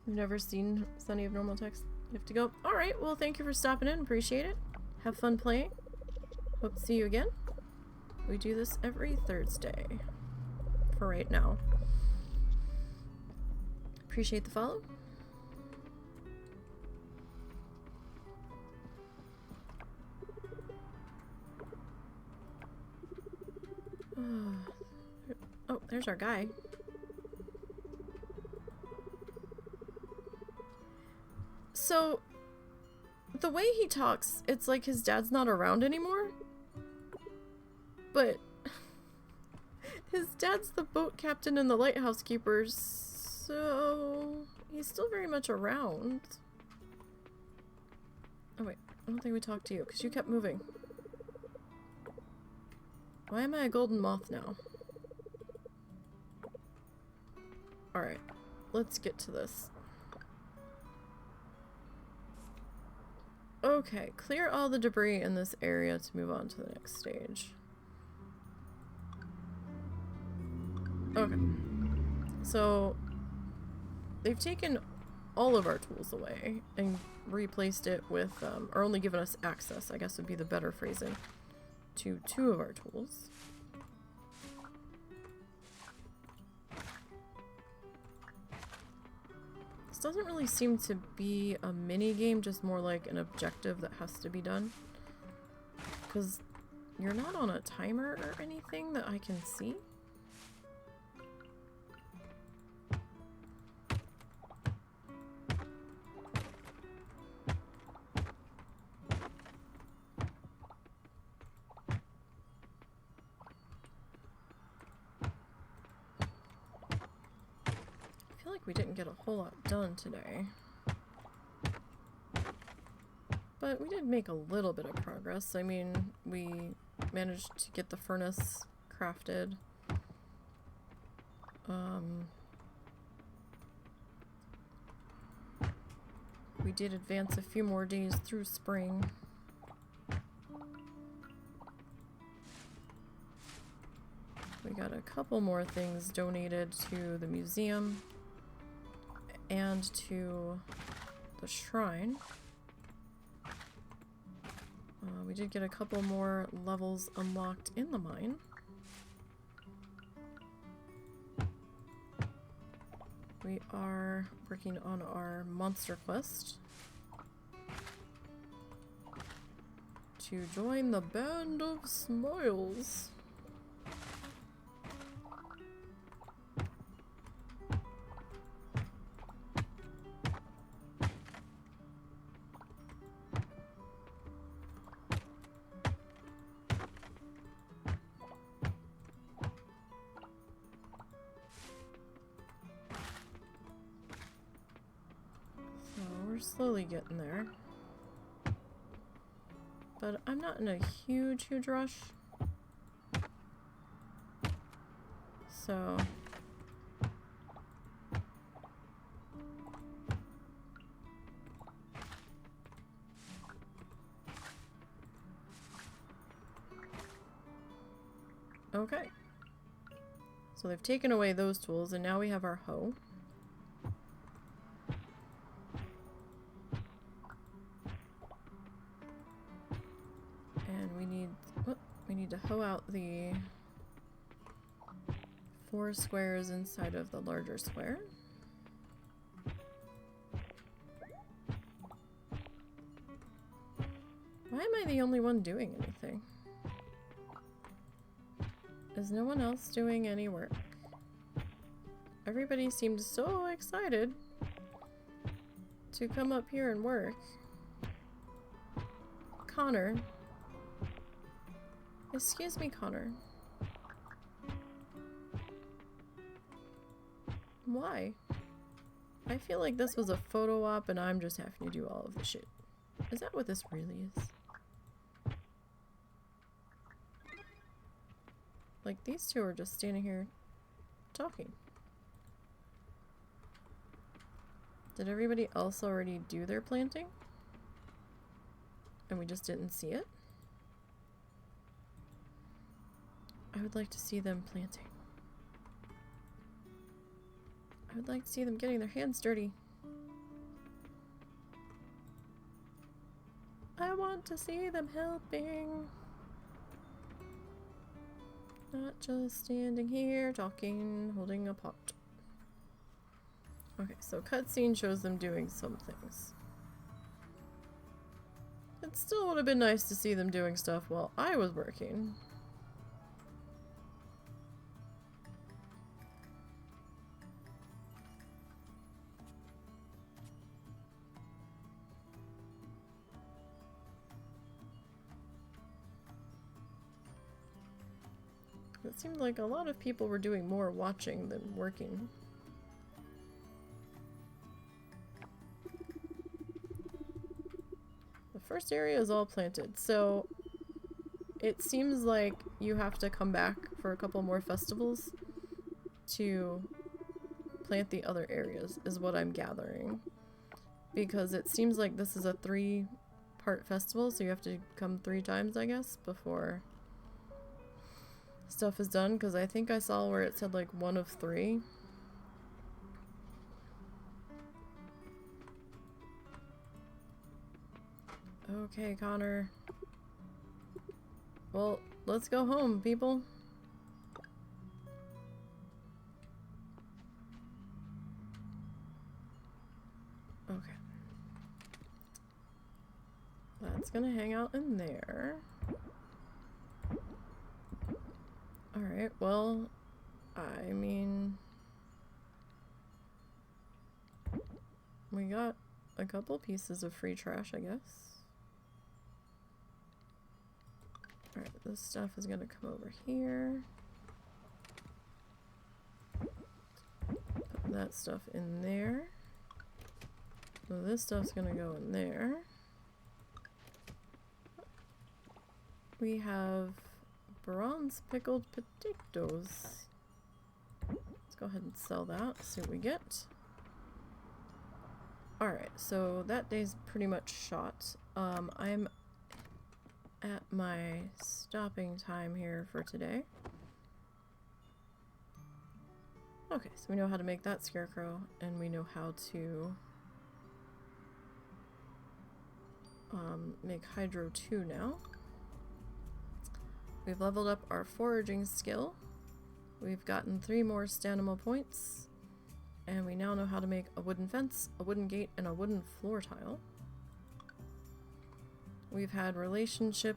You've never seen Sunny of Normal Text? You have to go. Alright, well thank you for stopping in. Appreciate it. Have fun playing. Hope to see you again. We do this every Thursday. For right now. Appreciate the follow. Oh, there's our guy. So, the way he talks, it's like his dad's not around anymore. But his dad's the boat captain and the lighthouse keeper, so he's still very much around. Oh wait, I don't think we talked to you because you kept moving. Why am I a golden moth now? Alright, let's get to this. Okay, clear all the debris in this area to move on to the next stage. Okay. So, they've taken all of our tools away and replaced it with, or only given us access, I guess would be the better phrasing, to 2 of our tools. This doesn't really seem to be a mini game, just more like an objective that has to be done. Because you're not on a timer or anything that I can see. We didn't get a whole lot done today. But we did make a little bit of progress. I mean, we managed to get the furnace crafted. We did advance a few more days through spring. We got a couple more things donated to the museum and to the shrine. We did get a couple more levels unlocked in the mine. We are working on our monster quest to join the Band of Smiles. Slowly getting there, but I'm not in a huge rush, so okay, so they've taken away those tools and now we have our hoe. We need to hoe out the 4 squares inside of the larger square. Why am I the only one doing anything? Is no one else doing any work? Everybody seemed so excited. to come up here and work. Connor. Excuse me, Connor. Why? I feel like this was a photo op and I'm just having to do all of the shit. Is that what this really is? Like, these two are just standing here talking. Did everybody else already do their planting? And we just didn't see it? I would like to see them planting. I would like to see them getting their hands dirty. I want to see them helping. Not just standing here talking, holding a pot. Okay, so cutscene shows them doing some things. It still would have been nice to see them doing stuff while I was working. It seemed like a lot of people were doing more watching than working. The first area is all planted, so it seems like you have to come back for a couple more festivals to plant the other areas, is what I'm gathering. Because it seems like this is a 3-part festival, so you have to come 3 times, I guess, before stuff is done, because I think I saw where it said like 1 of 3. Okay, Connor. Well, let's go home, people. Okay. That's gonna hang out in there. Alright, well, I mean, we got a couple pieces of free trash, I guess. Alright, this stuff is gonna come over here. Put that stuff in there. So this stuff's gonna go in there. We have bronze pickled potatoes. Let's go ahead and sell that, see what we get. Alright, so that day's pretty much shot. I'm at my stopping time here for today. Okay, so we know how to make that scarecrow, and we know how to make Hydro 2 now. We've leveled up our foraging skill. We've gotten 3 more Stanimal points. And we now know how to make a wooden fence, a wooden gate, and a wooden floor tile. We've had relationship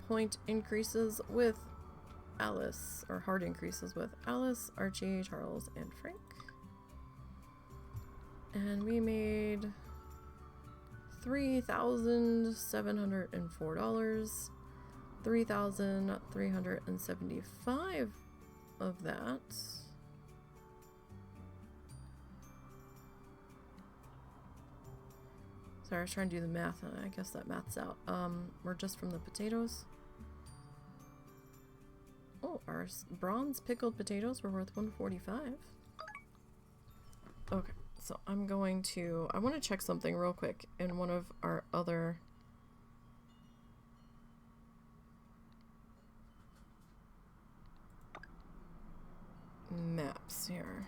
point increases with Alice, or hard increases with Alice, Archie, Charles, and Frank. And we made $3,704. 3,375 of that. Sorry, I was trying to do the math, and I guess that math's out. We're just from the potatoes. Oh, our bronze pickled potatoes were worth 145. Okay, so I'm going to... I want to check something real quick in one of our other... maps here.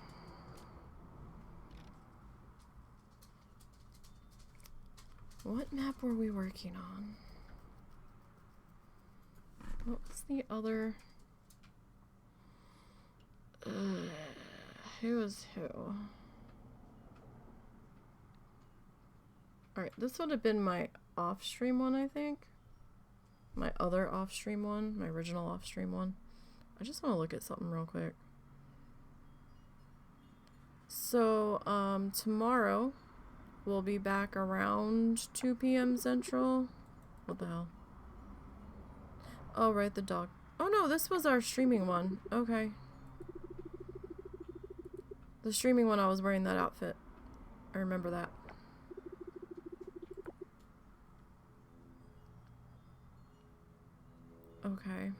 What map were we working on? What was the other? Who is who? Alright, this would have been my off-stream one, I think. My other off-stream one, my original off-stream one. I just want to look at something real quick. So, tomorrow We'll be back around 2 p.m. Central. What the hell? Oh, right, the dog. Oh no, this was our streaming one. Okay. The streaming one, I was wearing that outfit. I remember that. Okay.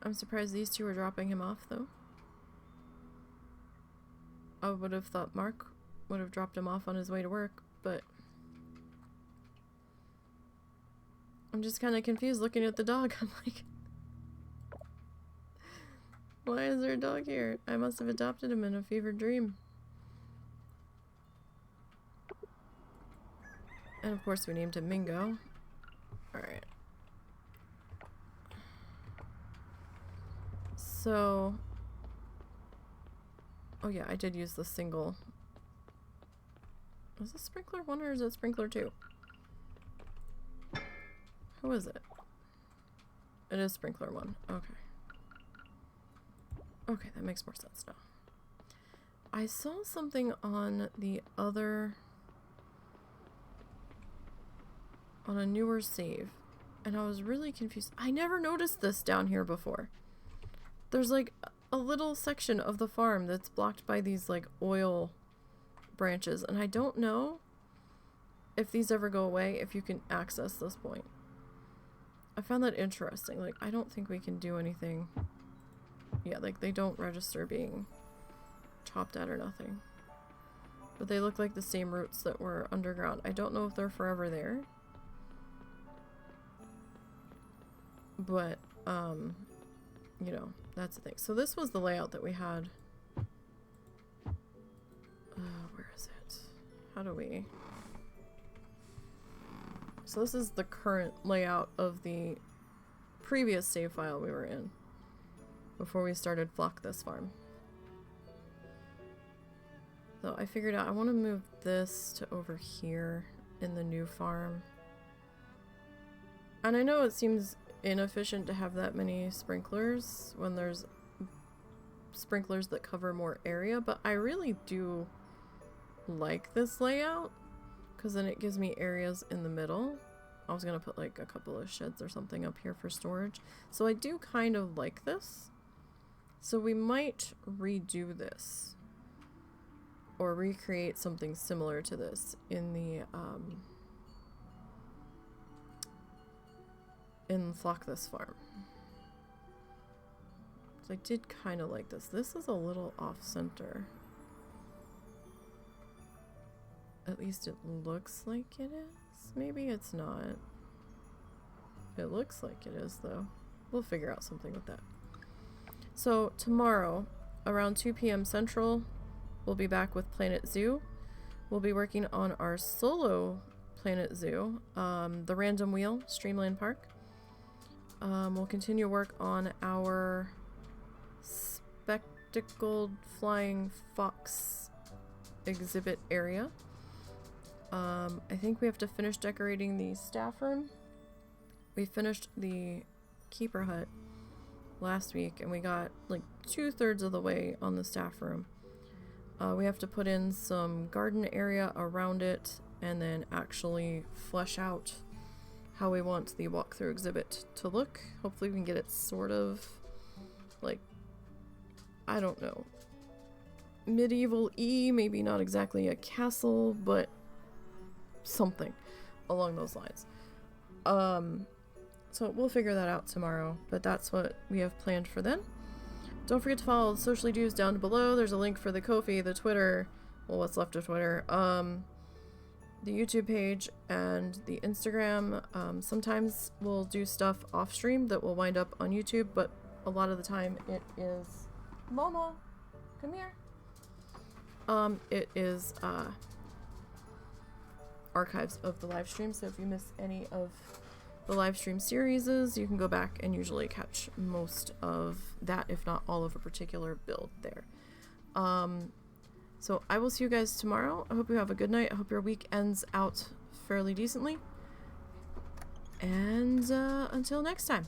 I'm surprised these two were dropping him off, though. I would have thought Mark would have dropped him off on his way to work, but I'm just kind of confused looking at the dog. I'm like, why is there a dog here? I must have adopted him in a fever dream. And of course we named him Mingo. Alright. So... oh yeah, I did use the single... is this sprinkler 1 or is it sprinkler 2? Who is it? It is sprinkler 1. Okay. Okay, that makes more sense now. I saw something on the other... on a newer save, and I was really confused. I never noticed this down here before. There's like a little section of the farm that's blocked by these like oil branches, and I don't know if these ever go away, if you can access this point. I found that interesting. Like, I don't think we can do anything. Yeah, like they don't register being chopped at or nothing. But they look like the same roots that were underground. I don't know if they're forever there. But, you know, that's the thing. So this was the layout that we had. Where is it? How do we... so this is the current layout of the previous save file we were in before we started Flock This Farm. So I figured out I want to move this to over here in the new farm. And I know it seems inefficient to have that many sprinklers when there's sprinklers that cover more area, but I really do like this layout because then it gives me areas in the middle. I was gonna put like a couple of sheds or something up here for storage, so I do kind of like this. So we might redo this or recreate something similar to this in the in Flock This Farm. So I did kind of like this. This is a little off-center. At least it looks like it is. Maybe it's not. It looks like it is, though. We'll figure out something with that. So tomorrow, around 2 p.m. Central, we'll be back with Planet Zoo. We'll be working on our solo Planet Zoo, the Random Wheel, Streamland Park. We'll continue work on our spectacled flying fox exhibit area. I think we have to finish decorating the staff room. We finished the keeper hut last week and we got like 2/3 of the way on the staff room. We have to put in some garden area around it and then actually flesh out how we want the walkthrough exhibit to look. Hopefully we can get it sort of like, I don't know, medieval-y, maybe not exactly a castle, but something along those lines. So we'll figure that out tomorrow, but that's what we have planned for then. Don't forget to follow the socially do's down below. There's a link for the Kofi, the Twitter, well, what's left of Twitter, the YouTube page, and the Instagram. Sometimes we'll do stuff off stream that will wind up on YouTube, but a lot of the time it is... Momo, come here. It is archives of the live stream, so if you miss any of the live stream series, you can go back and usually catch most of that, if not all of a particular build there. So I will see you guys tomorrow. I hope you have a good night. I hope your week ends out fairly decently. And until next time.